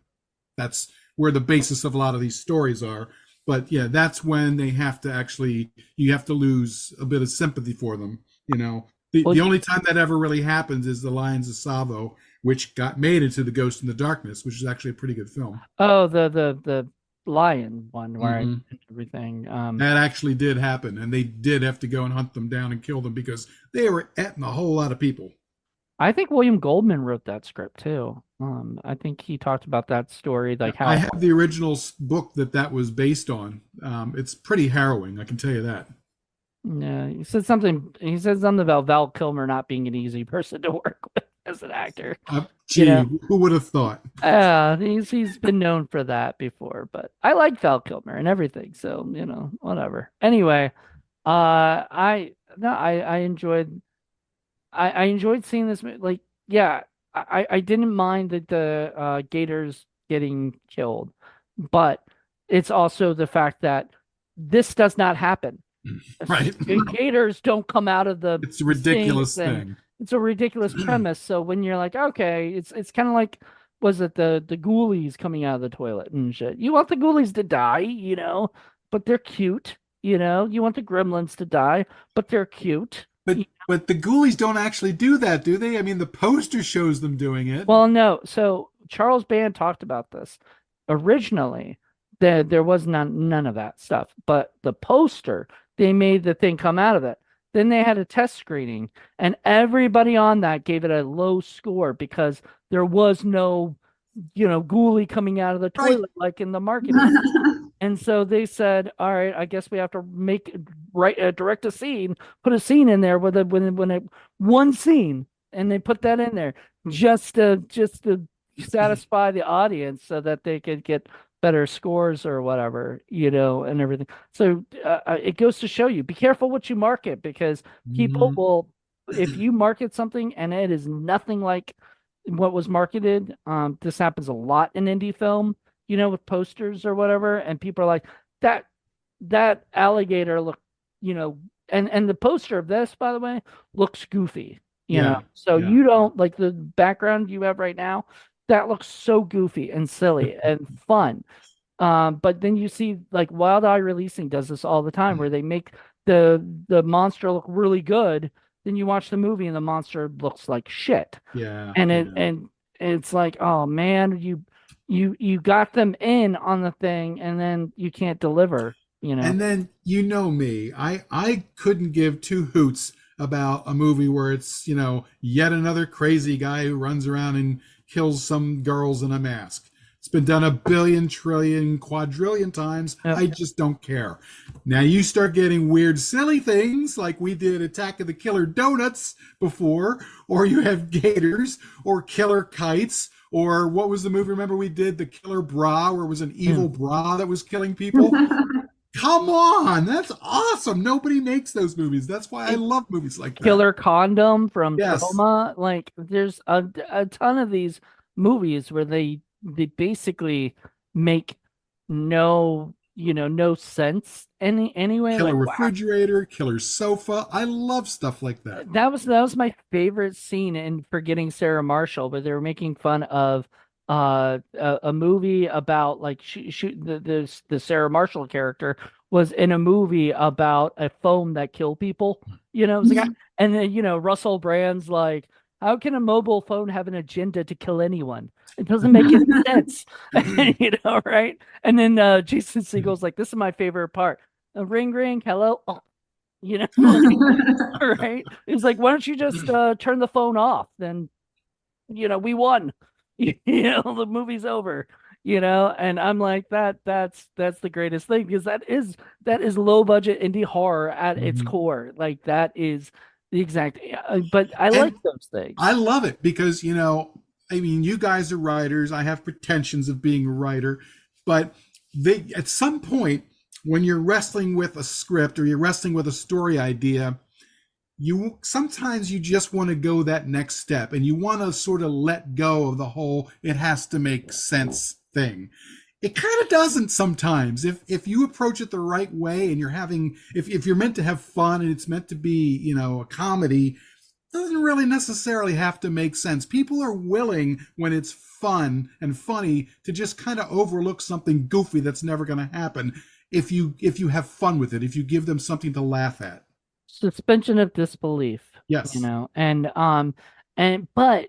that's where the basis of a lot of these stories are. But yeah, that's when they have to actually, you have to lose a bit of sympathy for them. Well, The only time that ever really happens is the Lions of Savo, which got made into The Ghost in the Darkness, which is actually a pretty good film. oh, the lion one where I Hmm. did everything. That actually did happen, and they did have to go and hunt them down and kill them because they were eating a whole lot of people. I think William Goldman wrote that script too. I think he talked about that story, like I how. have the original book that was based on. It's pretty harrowing, I can tell you that. Yeah, he said something. He said something about Val Kilmer not being an easy person to work with as an actor. You Gee, know, who would have thought? he's been known for that before, but I like Val Kilmer and everything, so whatever. Anyway, I no, I enjoyed seeing this. Like, yeah, I didn't mind that the Gators getting killed, but it's also the fact that this does not happen. Right. Gators don't come out of the It's a ridiculous sinks, and thing. it's a ridiculous premise. So when you're like, okay, it's kind of like, was it the ghoulies coming out of the toilet and shit? You want the ghoulies to die, but they're cute. You want the gremlins to die, but they're cute. But the ghoulies don't actually do that, do they? I mean, the poster shows them doing it. Well, no. So Charles Band talked about this. originally, there was none of that stuff. But the poster, they made the thing come out of it. Then they had a test screening, and everybody on that gave it a low score because there was no, ghoulie coming out of the Right. toilet like in the marketing. And so they said, "All right, I guess we have to direct a scene, put a scene in there with one scene, and they put that in there just to satisfy the audience so that they could get better scores or whatever, and everything." So it goes to show you, be careful what you market, because people Mhm. will, if you market something and it is nothing like what was marketed. This happens a lot in indie film, with posters or whatever, and people are like, that alligator look, you know, and the poster of this, by the way, looks goofy, Yeah. So Yeah. you don't like the background you have right now, that looks so goofy and silly and fun. But then you see like Wild Eye Releasing does this all the time, where they make the monster look really good. Then you watch the movie and the monster looks like shit, Yeah. and it Yeah. and it's like, oh man, you got them in on the thing, and then you can't deliver. And then me, I couldn't give two hoots about a movie where it's yet another crazy guy who runs around and kills some girls in a mask. It's been done a billion, trillion, quadrillion times. Yep. I just don't care. Now you start getting weird, silly things like we did Attack of the Killer Donuts before, or you have Gators, or Killer Kites, or what was the movie? Remember we did the Killer Bra, where it was an evil bra that was killing people. Come on, that's awesome. Nobody makes those movies. That's why I love movies like that. Killer Condom from Yes. Trauma. Like there's a ton of these movies where they basically make no sense anyway. Killer Like, wow, refrigerator, killer sofa. I love stuff like that. that was my favorite scene in Forgetting Sarah Marshall, where they were making fun of a movie about like the Sarah Marshall character was in a movie about a foam that killed people. It was like, and then Russell Brand's like, how can a mobile phone have an agenda to kill anyone? It doesn't make any sense, right? And then Jason Segel's like, this is my favorite part. Ring ring, hello. Oh, right? It's like, why don't you just turn the phone off? Then we won. The movie's over. And I'm like, that's the greatest thing, because that is low budget indie horror at its Mhm. core. Like that is the exact. But I like And those things. I love it because, I mean, you guys are writers. I have pretensions of being a writer, but they, at some point, when you're wrestling with a script or you're wrestling with a story idea, you sometimes you just want to go that next step and you want to sort of let go of the whole it has to make sense thing. It kind of doesn't sometimes. If you approach it the right way and you're having if you're meant to have fun and it's meant to be a comedy, it doesn't really necessarily have to make sense. People are willing, when it's fun and funny, to just kind of overlook something goofy that's never going to happen if you have fun with it, if you give them something to laugh at. Suspension of disbelief, Yes. and but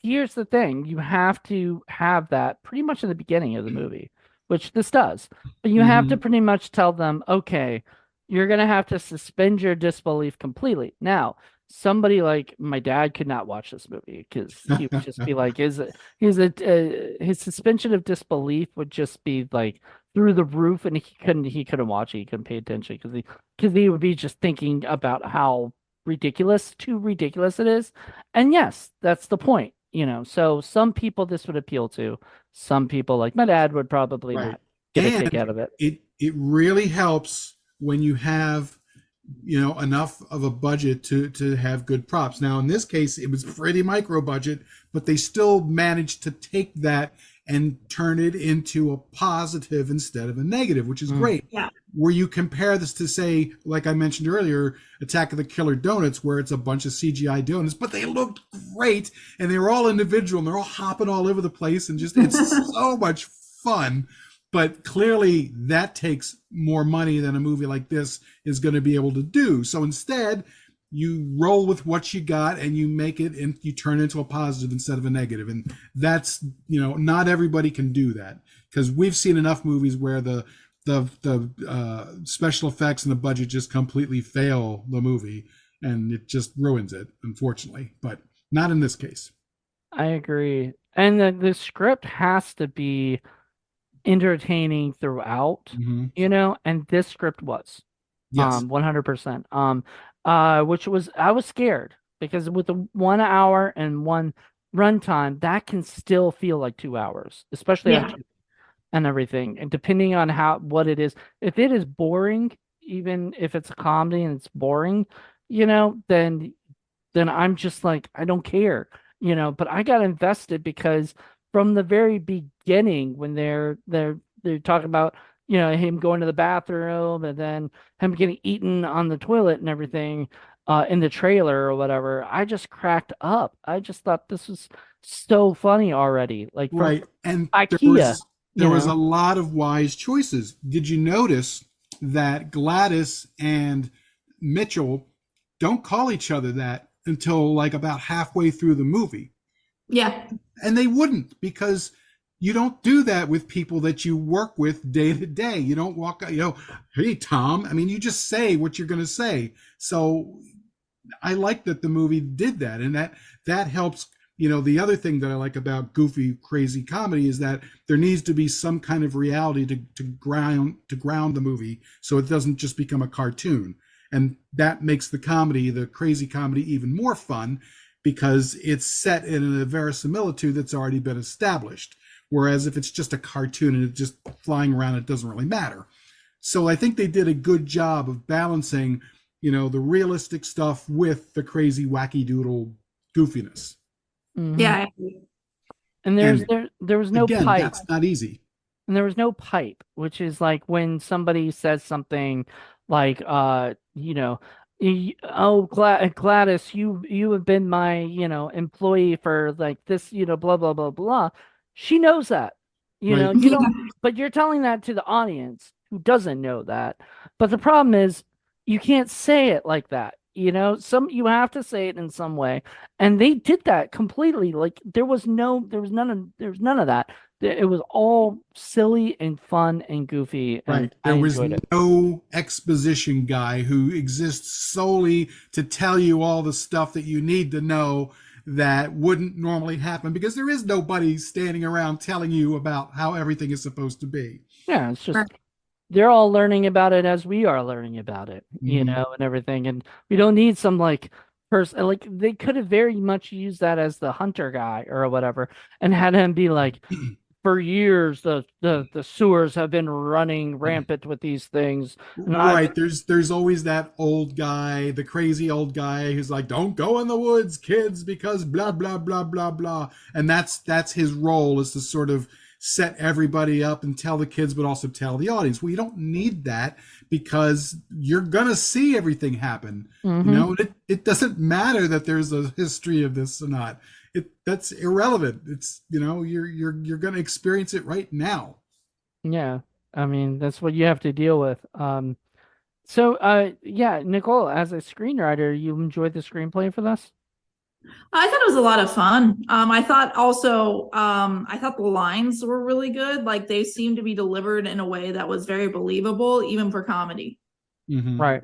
here's the thing: you have to have that pretty much in the beginning of the movie, which this does. But you have to Mm-hmm. pretty much tell them, okay, you're gonna have to suspend your disbelief completely. Now, somebody like my dad could not watch this movie because he would just be like, his suspension of disbelief would just be like through the roof, and he couldn't watch it. He couldn't pay attention because he would be just thinking about how too ridiculous it is. And yes, that's the point. So some people this would appeal to. Some people, like my dad, would probably Right. not get a kick And out of it. it really helps when you have enough of a budget to have good props. Now in this case it was pretty micro budget, but they still managed to take that and turn it into a positive instead of a negative, which is great. Yeah. Where you compare this to, say, like I mentioned earlier, Attack of the Killer Donuts, where it's a bunch of CGI donuts, but they looked great and they were all individual and they're all hopping all over the place and just it's so much fun. But clearly that takes more money than a movie like this is going to be able to do. So instead, you roll with what you got and you make it and you turn it into a positive instead of a negative. And that's, not everybody can do that, because we've seen enough movies where the special effects and the budget just completely fail the movie, and it just ruins it, unfortunately. But not in this case. I agree. And the script has to be entertaining throughout, Mm-hmm. and this script was. Yes. 100%. Which was, I was scared because with the 1 hour and one runtime, that can still feel like 2 hours, especially Yeah. on TV and everything. And depending on what it is, if it is boring, even if it's a comedy and it's boring, then I'm just like, I don't care, but I got invested because from the very beginning, when they're talking about, him going to the bathroom and then him getting eaten on the toilet and everything, in the trailer or whatever, I just cracked up. I just thought this was so funny already. Like from Right. And there IKEA, was there was a lot of wise choices. Did you notice that Gladys and Mitchell don't call each other that until like about halfway through the movie? Yeah. And they wouldn't, because you don't do that with people that you work with day to day. You don't walk out, hey, Tom. I mean, you just say what you're going to say. So I like that the movie did that. And that helps. The other thing that I like about goofy, crazy comedy is that there needs to be some kind of reality to ground the movie, so it doesn't just become a cartoon. And that makes the crazy comedy, even more fun, because it's set in a verisimilitude that's already been established. Whereas if it's just a cartoon and it's just flying around, it doesn't really matter. So I think they did a good job of balancing, the realistic stuff with the crazy, wacky doodle goofiness. Mhm. Yeah. I agree. And there was no Again, pipe. that's not easy. And there was no pipe, which is like when somebody says something like, Gladys, you have been my, employee for like this, blah, blah, blah, blah. She knows that, Right. you don't, but you're telling that to the audience who doesn't know that. But the problem is you can't say it like that. You have to say it in some way. And they did that completely. Like there was none of that. It was all silly and fun and goofy, and Right. I There was enjoyed it. no exposition guy who exists solely to tell you all the stuff that you need to know that wouldn't normally happen, because there is nobody standing around telling you about how everything is supposed to be. Yeah, it's just Right. they're all learning about it as we are learning about it, Mhm. and everything. And we don't need some like person, like they could have very much used that as the hunter guy or whatever, and had him be like, for years the sewers have been running rampant with these things, and I've Right. There's always that old guy, the crazy old guy who's like, "Don't go in the woods, kids, because blah blah blah blah blah." And that's his role, is to sort of set everybody up and tell the kids, but also tell the audience. Well, you don't need that, because you're gonna see everything happen. Mhm. It doesn't matter that there's a history of this or not. That's irrelevant. It's you're gonna experience it right now. Yeah, I mean that's what you have to deal with. So, yeah, Nicole, as a screenwriter, you enjoyed the screenplay for this? I thought it was a lot of fun. I thought also, I thought the lines were really good. Like they seemed to be delivered in a way that was very believable, even for comedy. Mm-hmm. Right.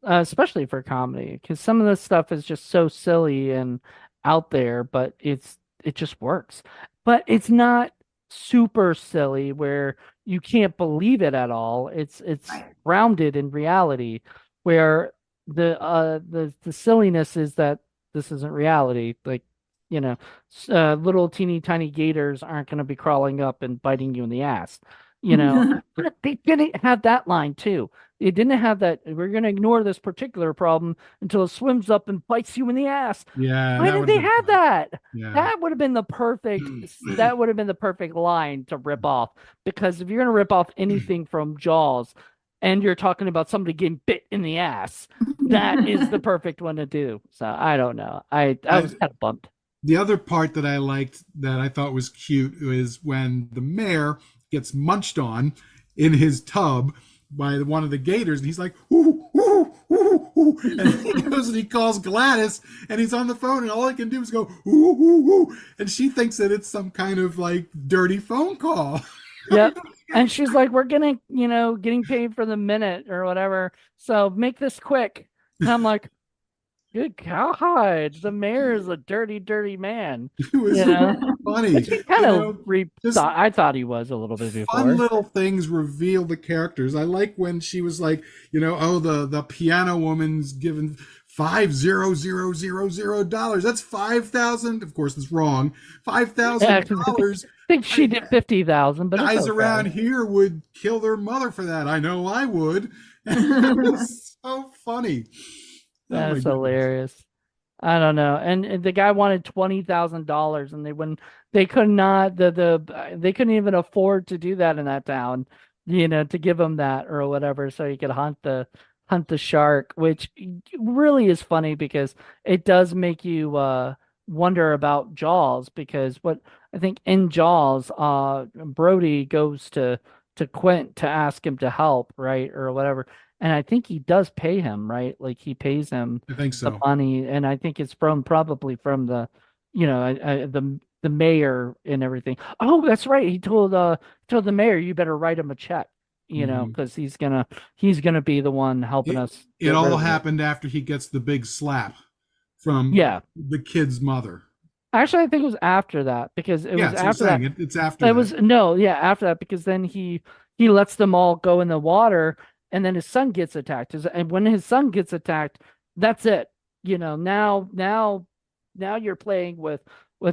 Especially for comedy, because some of this stuff is just so silly and out there, but it just works. But it's not super silly where you can't believe it at all. It's Right. grounded in reality, where the silliness is that this isn't reality. Like, little teeny tiny gators aren't going to be crawling up and biting you in the ass. But they didn't have that line too. It didn't have that. We're going to ignore this particular problem until it swims up and bites you in the ass. Yeah, Why that did would have they been have fun. that? Yeah. That would have been the perfect. That would have been the perfect line to rip off. Because if you're going to rip off anything from Jaws, and you're talking about somebody getting bit in the ass, that is the perfect one to do. So I don't know. I was kind of bummed. The other part that I liked, that I thought was cute, is when the mayor gets munched on in his tub by one of the gators, and he's like, ooh, ooh, ooh, ooh. And he goes and he calls Gladys, and he's on the phone, and all he can do is go, ooh, ooh, ooh. And she thinks that it's some kind of like dirty phone call. Yep. And she's like, we're getting paid for the minute or whatever. So make this quick. And I'm like, good cowhide. The mayor is a dirty, dirty man. It was funny. Which he kind of just I thought he was a little bit before. fun little things reveal the characters. I like when she was like, oh, the piano woman's given $5,000. That's 5,000. Of course, it's wrong. $5,000. I think she did 50,000, but guys okay. around here would kill their mother for that. I know I would. It was so funny. That's hilarious. I don't know. And the guy wanted $20,000, and they could not they couldn't even afford to do that in that town, to give him that or whatever, so he could hunt the shark, which really is funny because it does make you wonder about Jaws, because what I think in Jaws, Brody goes to Quint to ask him to help, right, or whatever. And I think he does pay him, right? Like he pays him I think so. the money, and I think it's probably from the, the mayor and everything. Oh, that's right. He told the mayor, you better write him a check, because he's gonna be the one helping us. It all happened after he gets the big slap from the kid's mother. Actually, I think it was after that, because it was after that. It's after it that. was after that, because then he lets them all go in the water. And then his son gets attacked. And when his son gets attacked, that's it. Now you're playing with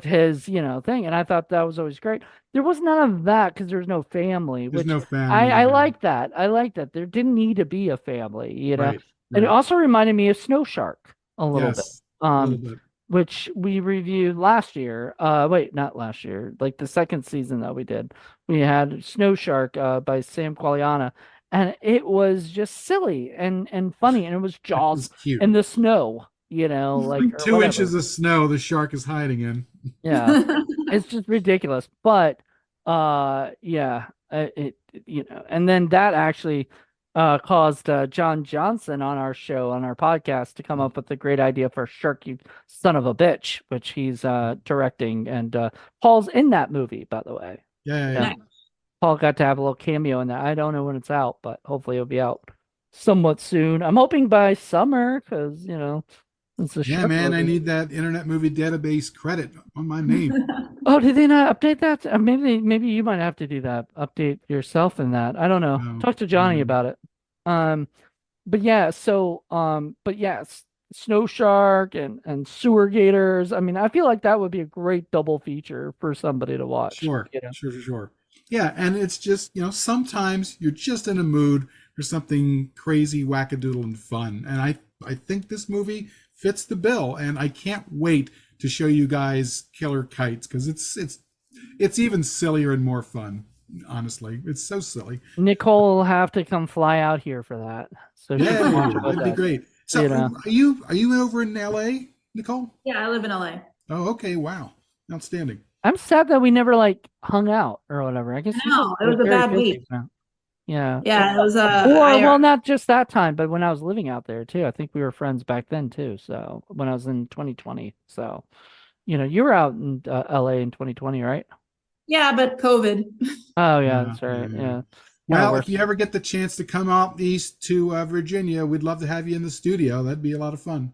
his, thing. And I thought that was always great. There was none of that because there's no family. There's no family. I like that. I like that. There didn't need to be a family, Right. And it also reminded me of Snow Shark a little bit. A little bit. Which we reviewed last year. Wait, not last year. Like the second season that we did. We had Snow Shark by Sam Qualiana. And it was just silly and funny, and it was Jaws in the snow, like 2 inches of snow the shark is hiding in. Yeah, it's just ridiculous. But and then that actually caused John Johnson on our podcast to come up with a great idea for Shark, You Son of a Bitch, which he's directing, and Paul's in that movie, by the way. Yeah. Paul got to have a little cameo in that. I don't know when it's out, but hopefully it'll be out somewhat soon. I'm hoping by summer, because it's a man, movie. I need that Internet Movie Database credit on my name. Oh, did they not update that? Maybe you might have to do that. Update yourself in that. I don't know. No. Talk to Johnny about it. But yeah, Snow Shark and Sewer Gators. I mean, I feel like that would be a great double feature for somebody to watch. Sure. Yeah, and it's just, sometimes you're just in a mood for something crazy, wackadoodle, and fun. And I think this movie fits the bill, and I can't wait to show you guys Killer Kites, because it's even sillier and more fun. Honestly, it's so silly. Nicole will have to come fly out here for that. So that'd be great. So are you over in LA, Nicole? Yeah, I live in LA. Oh, okay. Wow. Outstanding. I'm sad that we never hung out or whatever. I guess it was a bad week. Yeah. Yeah, it was well, not just that time, but when I was living out there too. I think we were friends back then too. So when I was in 2020. So, you were out in LA in 2020, right? Yeah, but COVID. Oh yeah, that's right. Yeah. Well, if you ever get the chance to come out east to Virginia, we'd love to have you in the studio. That'd be a lot of fun.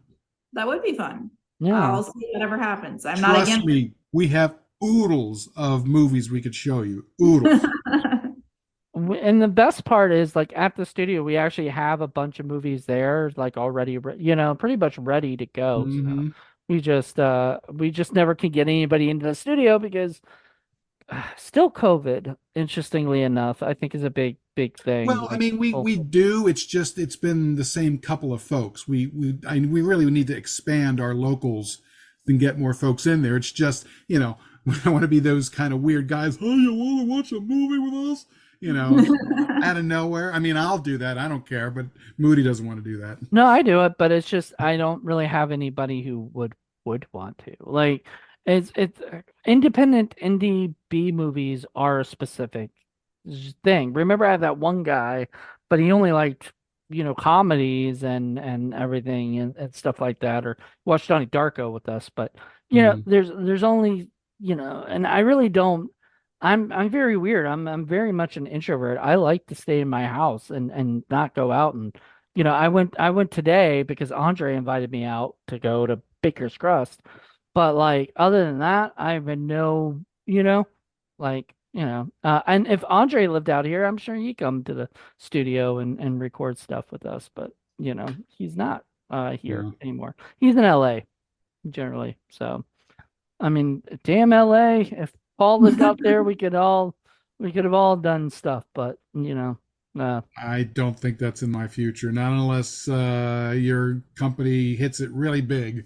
That would be fun. Yeah. I'll see whatever happens. I'm not against. Trust me, we have oodles of movies we could show you. Oodles. And the best part is, at the studio, we actually have a bunch of movies there, already, pretty much ready to go. Mm-hmm. So we just never can get anybody into the studio because still COVID, interestingly enough, I think is a big thing. Well, I mean, we do. It's just it's been the same couple of folks. We really need to expand our locals and get more folks in there. It's just we don't want to be those kind of weird guys. Oh, you want to watch a movie with us? Out of nowhere. I mean, I'll do that. I don't care. But Moody doesn't want to do that. No, I do it, but it's just I don't really have anybody who would want to. It's independent indie B movies are a specific thing. Remember, I had that one guy, but he only liked comedies and everything and stuff like that, or watch Donnie Darko with us. But Mm. there's only and I really don't. I'm very weird. I'm very much an introvert. I like to stay in my house and not go out. And I went today because Andre invited me out to go to Baker's Crust. But like other than that, I have no, and if Andre lived out here, I'm sure he'd come to the studio and record stuff with us. But he's not here Yeah. anymore. He's in LA generally. So I mean, damn LA. If Paul lived out there, we could have all done stuff. But I don't think that's in my future, not unless your company hits it really big.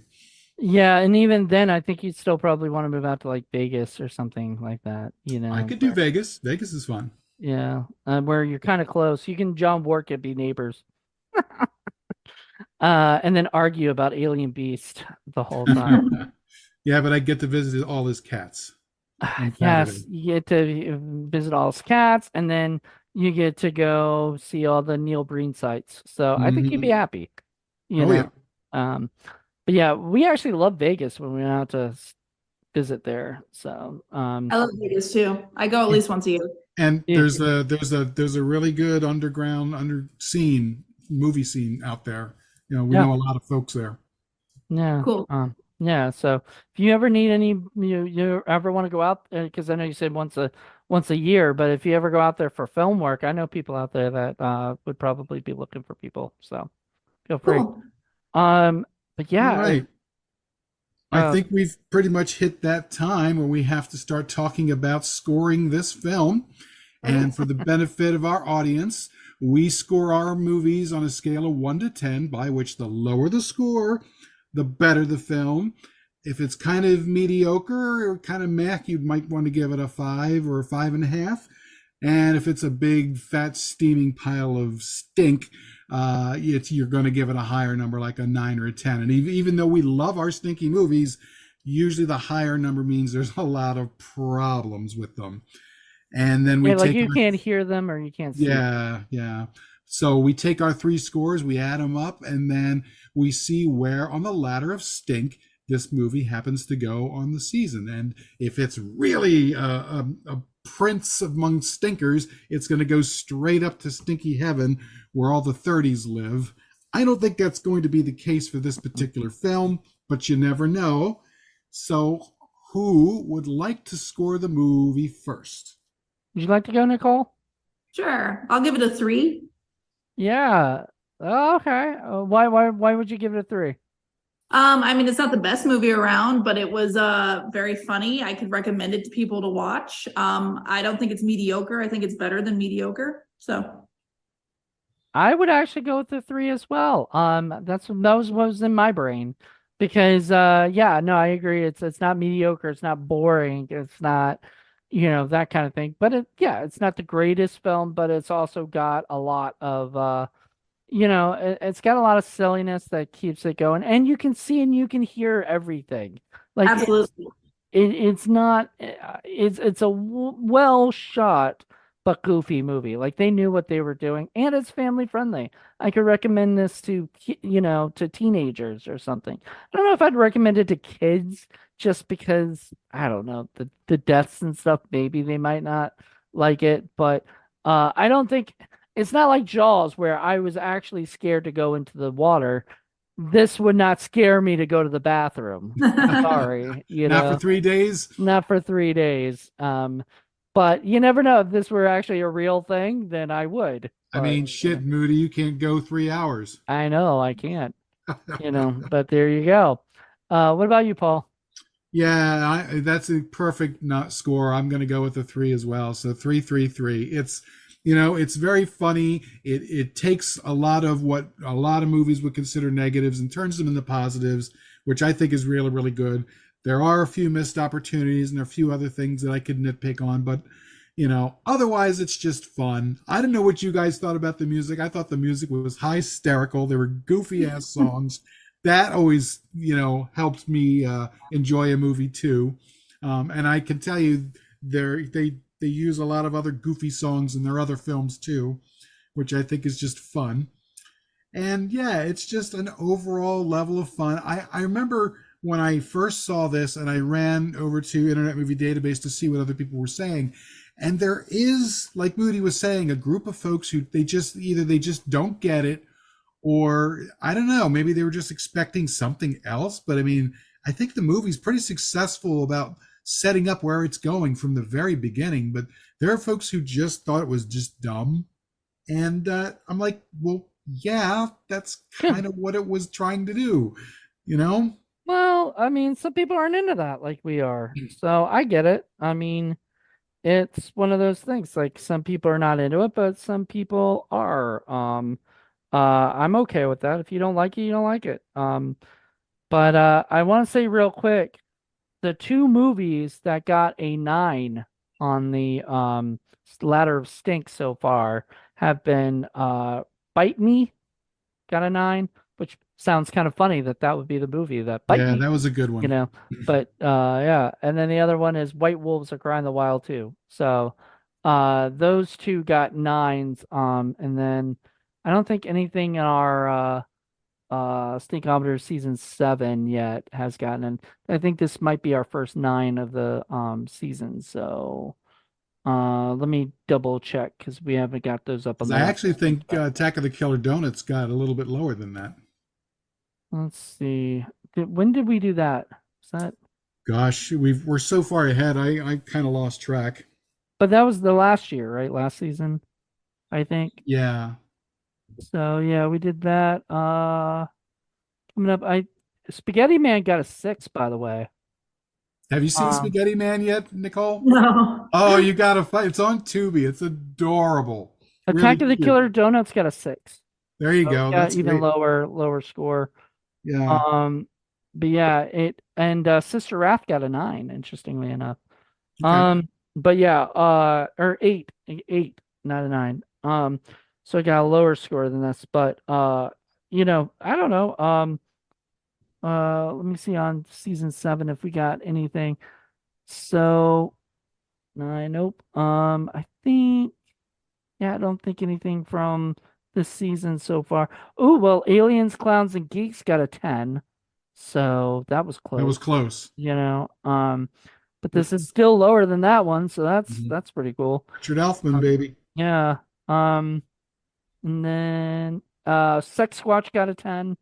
yeah, and even then, I think you'd still probably want to move out to like Vegas or something like that. I could do Where Vegas. Vegas is fun. yeah, where you're kind of close. You can John work it, be neighbors, and then argue about Alien Beast the whole time. Yeah, but I get to visit all his cats on Yes, Saturday. you get to visit all his cats, and then you get to go see all the Neil Breen sites. So I think you'd be Hmm. happy, you Oh know. yeah, Um, but yeah, we actually love Vegas when we went out to visit there. So I love Vegas too. I go at least once a year. and yeah, there's a really good underground under scene movie scene out there. We yeah, know a lot of folks there. yeah, Cool. yeah. So if you ever need any, you ever want to go out, because I know you said once a year, but if you ever go out there for film work, I know people out there that would probably be looking for people. So feel free. Cool. Um, but All yeah, right. I uh, think we've pretty much hit that time where we have to start talking about scoring this film. And for the benefit of our audience, we score our movies on a scale of 1 to 10, by which the lower the score, the better the film. If it's kind of mediocre or kind of meh, you might want to give it a 5 or a 5.5. And if it's a big, fat, steaming pile of stink, you're going to give it a higher number, like a 9 or a 10. And even though we love our stinky movies, usually the higher number means there's a lot of problems with them. And then we yeah, like take you our, can't hear them or you can't see them. yeah. So we take our three scores, we add them up, and then we see where on the ladder of stink this movie happens to go on the season. And if it's really a prince among stinkers, it's going to go straight up to stinky heaven where all the 30s live. I don't think that's going to be the case for this particular film, but you never know. So, who would like to score the movie first? Would you like to go, Nicole? Sure. I'll give it a 3. Yeah. Oh, okay. Why would you give it a 3? I mean, it's not the best movie around, but it was very funny. I could recommend it to people to watch. I don't think it's mediocre. I think it's better than mediocre. So I would actually go with the 3 as well. That was what was in my brain because yeah, no, I agree. It's not mediocre. It's not boring. It's not that kind of thing. But it's not the greatest film, but it's also got a lot of it's got a lot of silliness that keeps it going, and you can see and you can hear everything. Like absolutely. it's not it's a well shot but goofy movie. Like they knew what they were doing, and it's family friendly. I could recommend this to to teenagers or something. I don't know if I'd recommend it to kids just because I don't know the deaths and stuff. Maybe they might not like it, but I don't think it's not like Jaws where I was actually scared to go into the water. This would not scare me to go to the bathroom. Sorry, Not for 3 days. not for 3 days. But you never know if this were actually a real thing, then I would. I But mean, shit, Moody, you can't go 3 hours. I know I can't, but there you go. What about you, Paul? Yeah, that's a perfect not score. I'm going to go with the 3 as well. So 333. It's very funny. It takes a lot of what a lot of movies would consider negatives and turns them into positives, which I think is really, really good. There are a few missed opportunities and a few other things that I could nitpick on, but otherwise it's just fun. I don't know what you guys thought about the music. I thought the music was hysterical. There were goofy ass songs. That always, helps me enjoy a movie too. And I can tell you, they use a lot of other goofy songs in their other films too, which I think is just fun. And yeah, it's just an overall level of fun. I remember when I first saw this and I ran over to Internet Movie Database to see what other people were saying. And there is, like Moody was saying, a group of folks who they just either they just don't get it, or I don't know, maybe they were just expecting something else. But I mean, I think the movie's pretty successful about setting up where it's going from the very beginning. But there are folks who just thought it was just dumb, and I'm like, well, yeah, that's kind of what it was trying to do, you know? Well, I mean, some people aren't into that like we are. So I get it. I mean, it's one of those things. Like some people are not into it, but some people are. I'm okay with that. If you don't like it, you don't like it. But I want to say real quick, the two movies that got a 9 on the ladder of stink so far have been Bite Me got a 9, which sounds kind of funny that that would be the movie that Bite Yeah, Me, that was a good you one. know. But yeah, and then the other one is White Wolves Are Cry in the Wild too. So those two got 9s. And then I don't think anything in our Stinkometer season 7 yet has gotten, and I think this might be our first 9 of the season. So let me double check because we haven't got those up on Because the I actually website. think Attack of the Killer Donuts got a little bit lower than that. Let's see. When did we do that? Was that? Gosh, we're so far ahead. I kind of lost track. But that was the last year, right? Last season, I think. Yeah. So yeah, we did that. Coming up, I Spaghetti Man got a 6, by the way. Have you seen Um, Spaghetti Man yet, Nicole? No. Oh, you gotta fight. It's on Tubi. It's adorable. Really Attack of the cute. Killer Donuts got a 6. There you So go. yeah, That's even great. lower score. Yeah. Um, but yeah, it and Sister Wrath got a 9, interestingly enough. Okay. But yeah, or 8, not a 9. So it got a lower score than this, but I don't know. Let me see on season 7 if we got anything. So 9, nope. I think, yeah, I don't think anything from this season so far. Oh, well, Aliens, Clowns, and Geeks got a 10. So that was That was close, close. but this is still lower than that one, so Mhm. that's pretty cool. Richard Elfman, Uh, baby. yeah. And then Sex Squatch got a 10.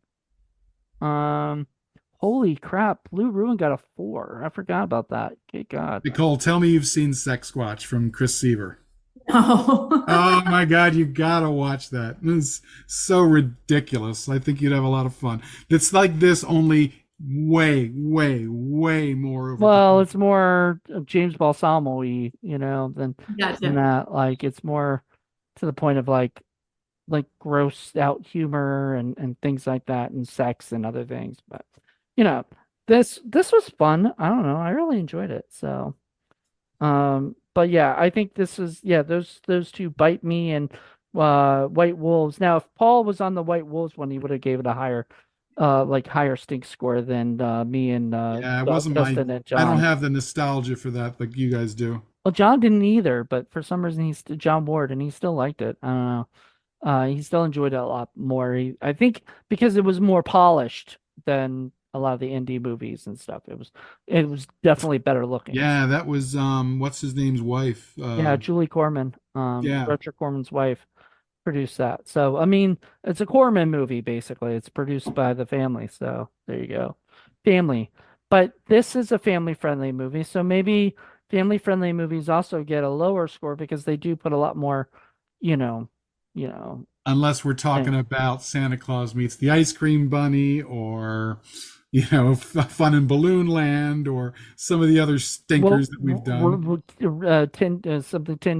Um, holy crap, Blue Ruin got a 4. I forgot about that. Good God. Nicole, tell me you've seen Sex Squatch from Chris Seaver. No. Oh my God, you gotta watch that. It's so ridiculous. I think you'd have a lot of fun. It's like this, only way, way, way more over the Well, top. it's more James Balsamo-y, than Gotcha. that. Like it's more to the point of like gross out humor and things like that and sex and other things. But you know, this was fun. I don't know. I really enjoyed it. So but yeah, I think this is yeah, those two Bite Me and White Wolves. Now if Paul was on the White Wolves one, he would have gave it a higher higher stink score than me and Yeah, it wasn't my. Justin and I don't John. have the nostalgia for that like you guys do. Well, John didn't either, but for some reason John Ward and he still liked it. I don't know. He still enjoyed it a lot more. I think because it was more polished than a lot of the indie movies and stuff. It was definitely better looking. Yeah, that was what's his name's wife? Yeah, Julie Corman, Yeah, Roger Corman's wife, produced that. So I mean, it's a Corman movie basically. It's produced by the family. So there you go, family. But this is a family-friendly movie, so maybe family-friendly movies also get a lower score because they do put a lot more, you know, you know, unless we're thing. talking about Santa Claus meets the ice cream bunny, or Fun in Balloon Land, or some of the other Well, stinkers that we've done.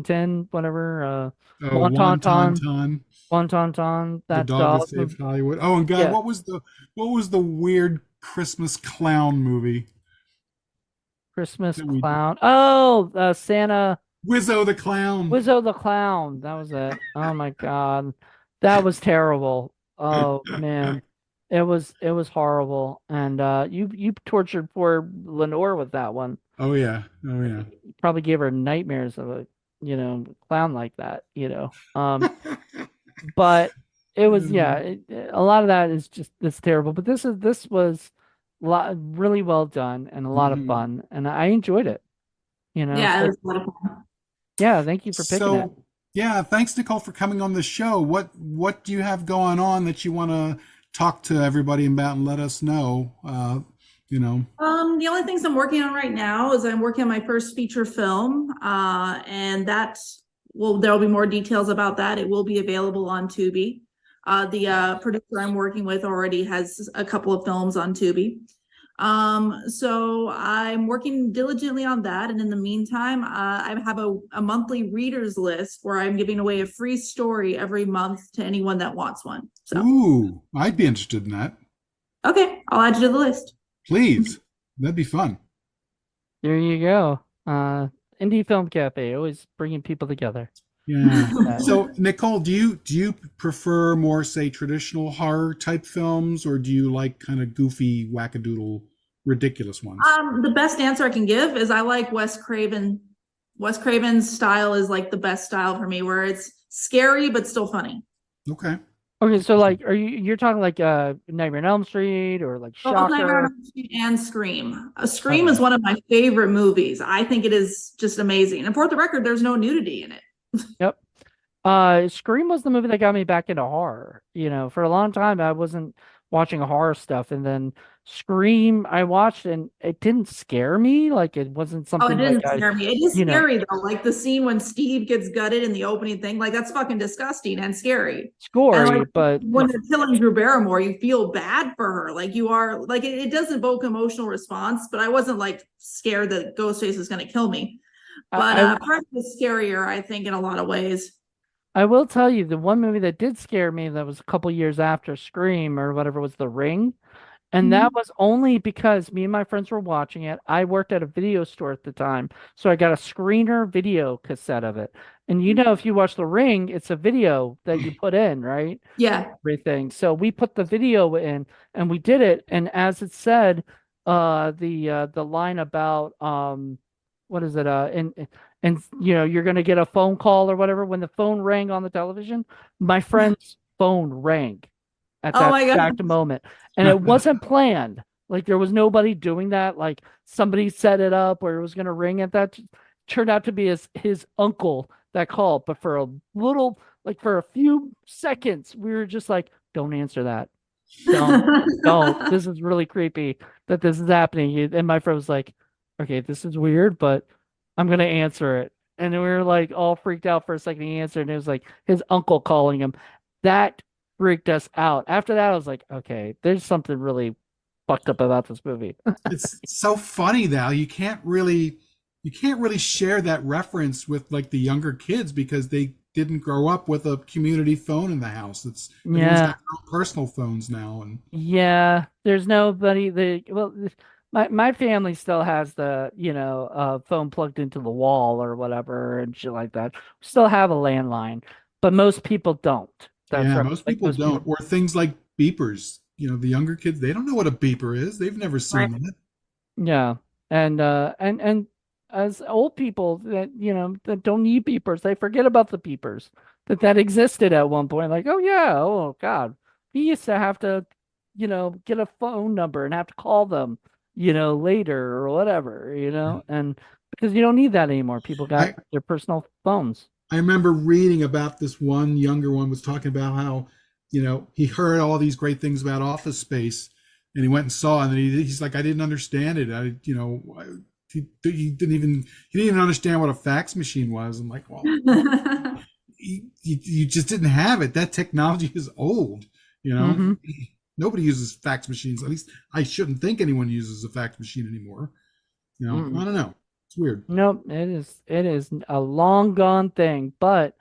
10, whatever, Oh, Wonton Wonton Ton, Ton, Wonton Ton, the that dog that dog saved movie. Hollywood. Oh, and God, Yeah, what was the weird Christmas clown movie Christmas that we did? Clown. Oh, Santa, Wizzo the Clown. Wizzo the Clown. That was it. Oh my God, that was terrible. Oh man, it was horrible. And you tortured poor Lenore with that one. Oh yeah, oh yeah. Probably gave her nightmares of a clown like that. But it was yeah. A lot of that is just it's terrible, but this was really well done and a lot of Mhm. fun, and I enjoyed it. Yeah, it So was a lot of fun. yeah, thank you for picking it. So, yeah, thanks, Nicole, for coming on the show. What do you have going on that you want to talk to everybody about and let us know? You know. The only things I'm working on right now is I'm working on my first feature film, and there'll be more details about that. It will be available on Tubi. The producer I'm working with already has a couple of films on Tubi. So I'm working diligently on that, and in the meantime, I have a monthly readers list where I'm giving away a free story every month to anyone that wants one. So, Ooh, I'd be interested in that. okay, I'll add you to the list. Please, that'd be fun. There you go. Indie Film Cafe, always bringing people together. Yeah. Uh, So, Nicole, do you prefer more, say, traditional horror type films, or do you like kind of goofy, wackadoodle, ridiculous ones? The best answer I can give is I like Wes Craven. Wes Craven's style is like the best style for me, where it's scary but still funny. Okay. okay, so like, you're talking like Nightmare on Elm Street or like Both Nightmare on Shocker? Elm Street and Scream. Scream Okay. is one of my favorite movies. I think it is just amazing. And for the record, there's no nudity in it. Yep. Scream was the movie that got me back into horror. For a long time I wasn't watching horror stuff, and then Scream I watched and it didn't scare me. Like it wasn't Oh, it something like didn't scare me. It is you know, scary though. Like the scene when Steve gets gutted in the opening thing, like that's fucking disgusting and scary. And gory, like but when it's they're killing Drew Barrymore, you feel bad for her. Like you are like it does evoke emotional response, but I wasn't like scared that Ghostface is gonna kill me. But I Friends was scarier, I think, in a lot of ways. I will tell you the one movie that did scare me that was a couple years after Scream or whatever was The Ring. And that Mhm. was only because me and my friends were watching it. I worked at a video store at the time, so I got a screener video cassette of it. And if you watch The Ring, it's a video that you put in, right? Yeah. Everything. So we put the video in and we did it. And as it said, the line about what is it? And you're gonna get a phone call or whatever. When the phone rang on the television, my friend's phone rang at Oh that my God. exact moment. And it wasn't planned. Like there was nobody doing that. Like somebody set it up where it was gonna ring at that. Turned out to be his uncle that called, but for a little, like for a few seconds, we were just like, "Don't answer that. Don't. This is really creepy that this is happening." And my friend was like, "Okay, this is weird, but I'm gonna answer it." And we were like all freaked out for a second. He answered, and it was like his uncle calling him. That freaked us out. After that, I was like, "Okay, there's something really fucked up about this movie." It's so funny though. You can't really share that reference with like the younger kids because they didn't grow up with a community phone in the house. It's everyone's Yeah. got their own personal phones now, and Yeah, there's nobody my family still has the, phone plugged into the wall or whatever and shit like that. We still have a landline, but most people don't. That's yeah, right. most Like people most don't. people. Or things like beepers. The younger kids, they don't know what a beeper is. They've never Right. seen that. Yeah. And as old people that, that don't need beepers, they forget about the beepers that existed at one point. Like, oh yeah, oh God. We used to have to, get a phone number and have to call them, later or whatever, and because you don't need that anymore. People got I their personal phones. I remember reading about this one younger one was talking about how, he heard all these great things about Office Space, and he went and saw, it, and he's like, I didn't understand it. He didn't even understand what a fax machine was. I'm like, well, you just didn't have it. That technology is old. You know, Hmm. Nobody uses fax machines. At least I shouldn't think anyone uses a fax machine anymore. I don't know. It's weird. Nope, it is a long gone thing, but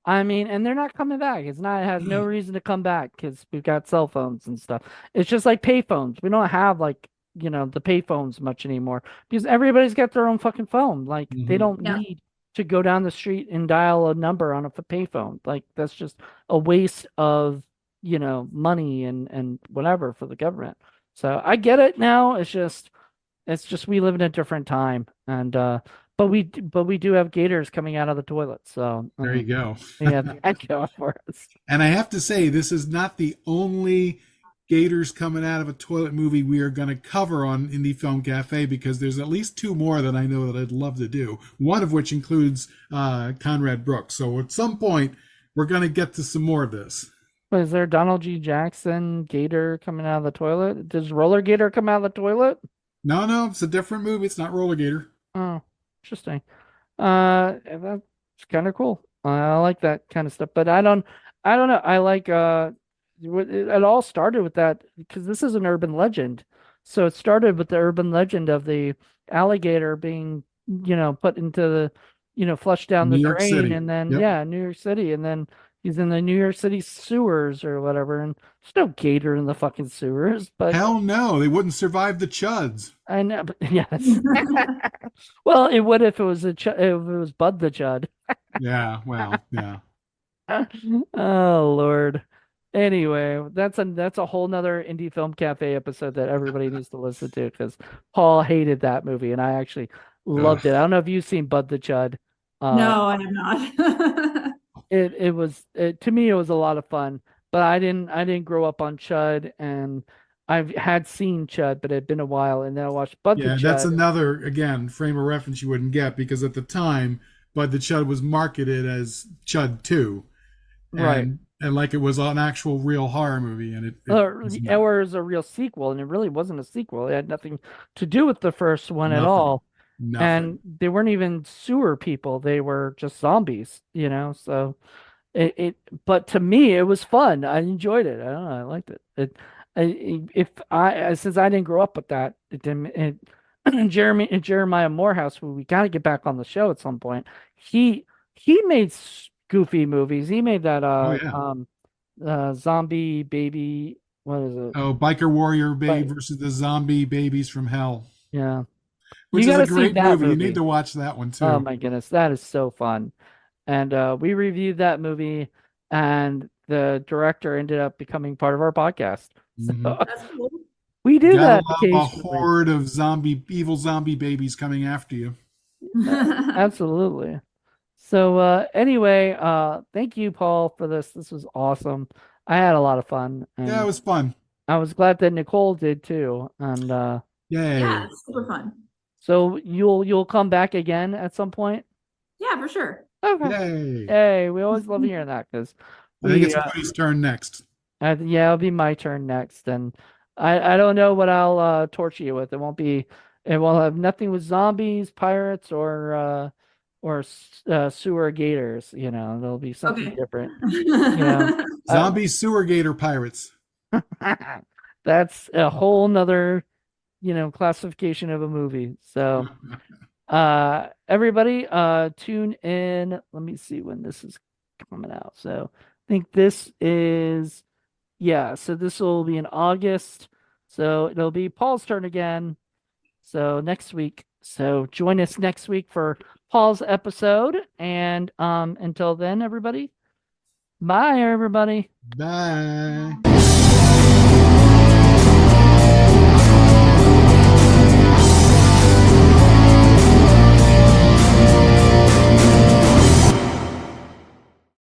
I mean, and they're not coming back. It has no reason to come back because we've got cell phones and stuff. It's just like payphones. We don't have like, the payphones much anymore because everybody's got their own fucking phone. Like they Hmm. don't Yeah. need to go down the street and dial a number on a payphone. Like that's just a waste of, money and whatever for the government. So I get it now. It's just we live in a different time, and But we do have gators coming out of the toilet, so There you go. we have that going for us. And I have to say, this is not the only gators coming out of a toilet movie we are going to cover on Indie Film Cafe, because there's at least two more that I know that I'd love to do. One of which includes Conrad Brooks. So at some point, we're going to get to some more of this. Is there Donald G. Jackson gator coming out of the toilet? Does Roller Gator come out of the toilet? No, it's a different movie. It's not Roller Gator. Oh, interesting. That's kind of cool. I like that kind of stuff, but I don't know. I like it all started with that because this is an urban legend. So it started with the urban legend of the alligator being, put into the, flushed down New the York drain, City. and then Yep. New York City, and then he's in the New York City sewers or whatever, and there's no gator in the fucking sewers, but Hell no, they wouldn't survive the chuds. I know, but yes. Well, it would if it was if it was Bud the Chud. Yeah, well, yeah. Oh Lord. Anyway, that's a whole nother Indie Film Cafe episode that everybody needs to listen to because Paul hated that movie and I actually loved it. I don't know if you've seen Bud the Chud. No, I have not. To me it was a lot of fun, but I didn't grow up on Chud, and I've had seen Chud, but it had been a while, and then I watched Bud the Yeah, that's Chud. another, again, frame of reference you wouldn't get, because at the time, Bud the Chud was marketed as Chud 2. Right. And like it was an actual real horror movie, and it Or, was not. or is a real sequel, and it really wasn't a sequel. It had nothing to do with the first one at Nothing. all. Nothing. And they weren't even sewer people. They were just zombies, so it but to me it was fun. I enjoyed it. I don't know, I liked it. If I since I didn't grow up with that, it didn't Jeremiah Morehouse, who we gotta get back on the show at some point. He made goofy movies. He made that Oh yeah. zombie baby, what is it? Oh, Biker Warrior Babe But versus the Zombie Babies from Hell, yeah. You which is a gotta see great that movie. You need movie. to watch that one Oh too. my goodness, that is so fun. And we reviewed that movie, and the director ended up becoming part of our podcast. So Hmm. That's cool. we do Gotta that love a occasionally. horde of evil zombie babies coming after you. Absolutely. So anyway, thank you, Paul, for this. This was awesome. I had a lot of fun, Yeah, it and was fun. I was glad that Nicole did too. And Yeah, Yay. it's super fun. so you'll come back again at some point. Yeah, for sure. Okay. Yay. Hey, we always love hearing that because I think we it's Moody's turn next. yeah, it'll be my turn next, and I don't know what I'll torture you with. It will have nothing with zombies, pirates, or sewer gators. There'll be something Okay. different. Yeah. Zombie sewer gator pirates. That's a whole nother, classification of a movie. So, everybody, tune in. Let me see when this is coming out. So, I think this is, yeah. So this will be in August. So it'll be Paul's turn again. So next week. So join us next week for Paul's episode. And until then, everybody, bye, everybody. Bye.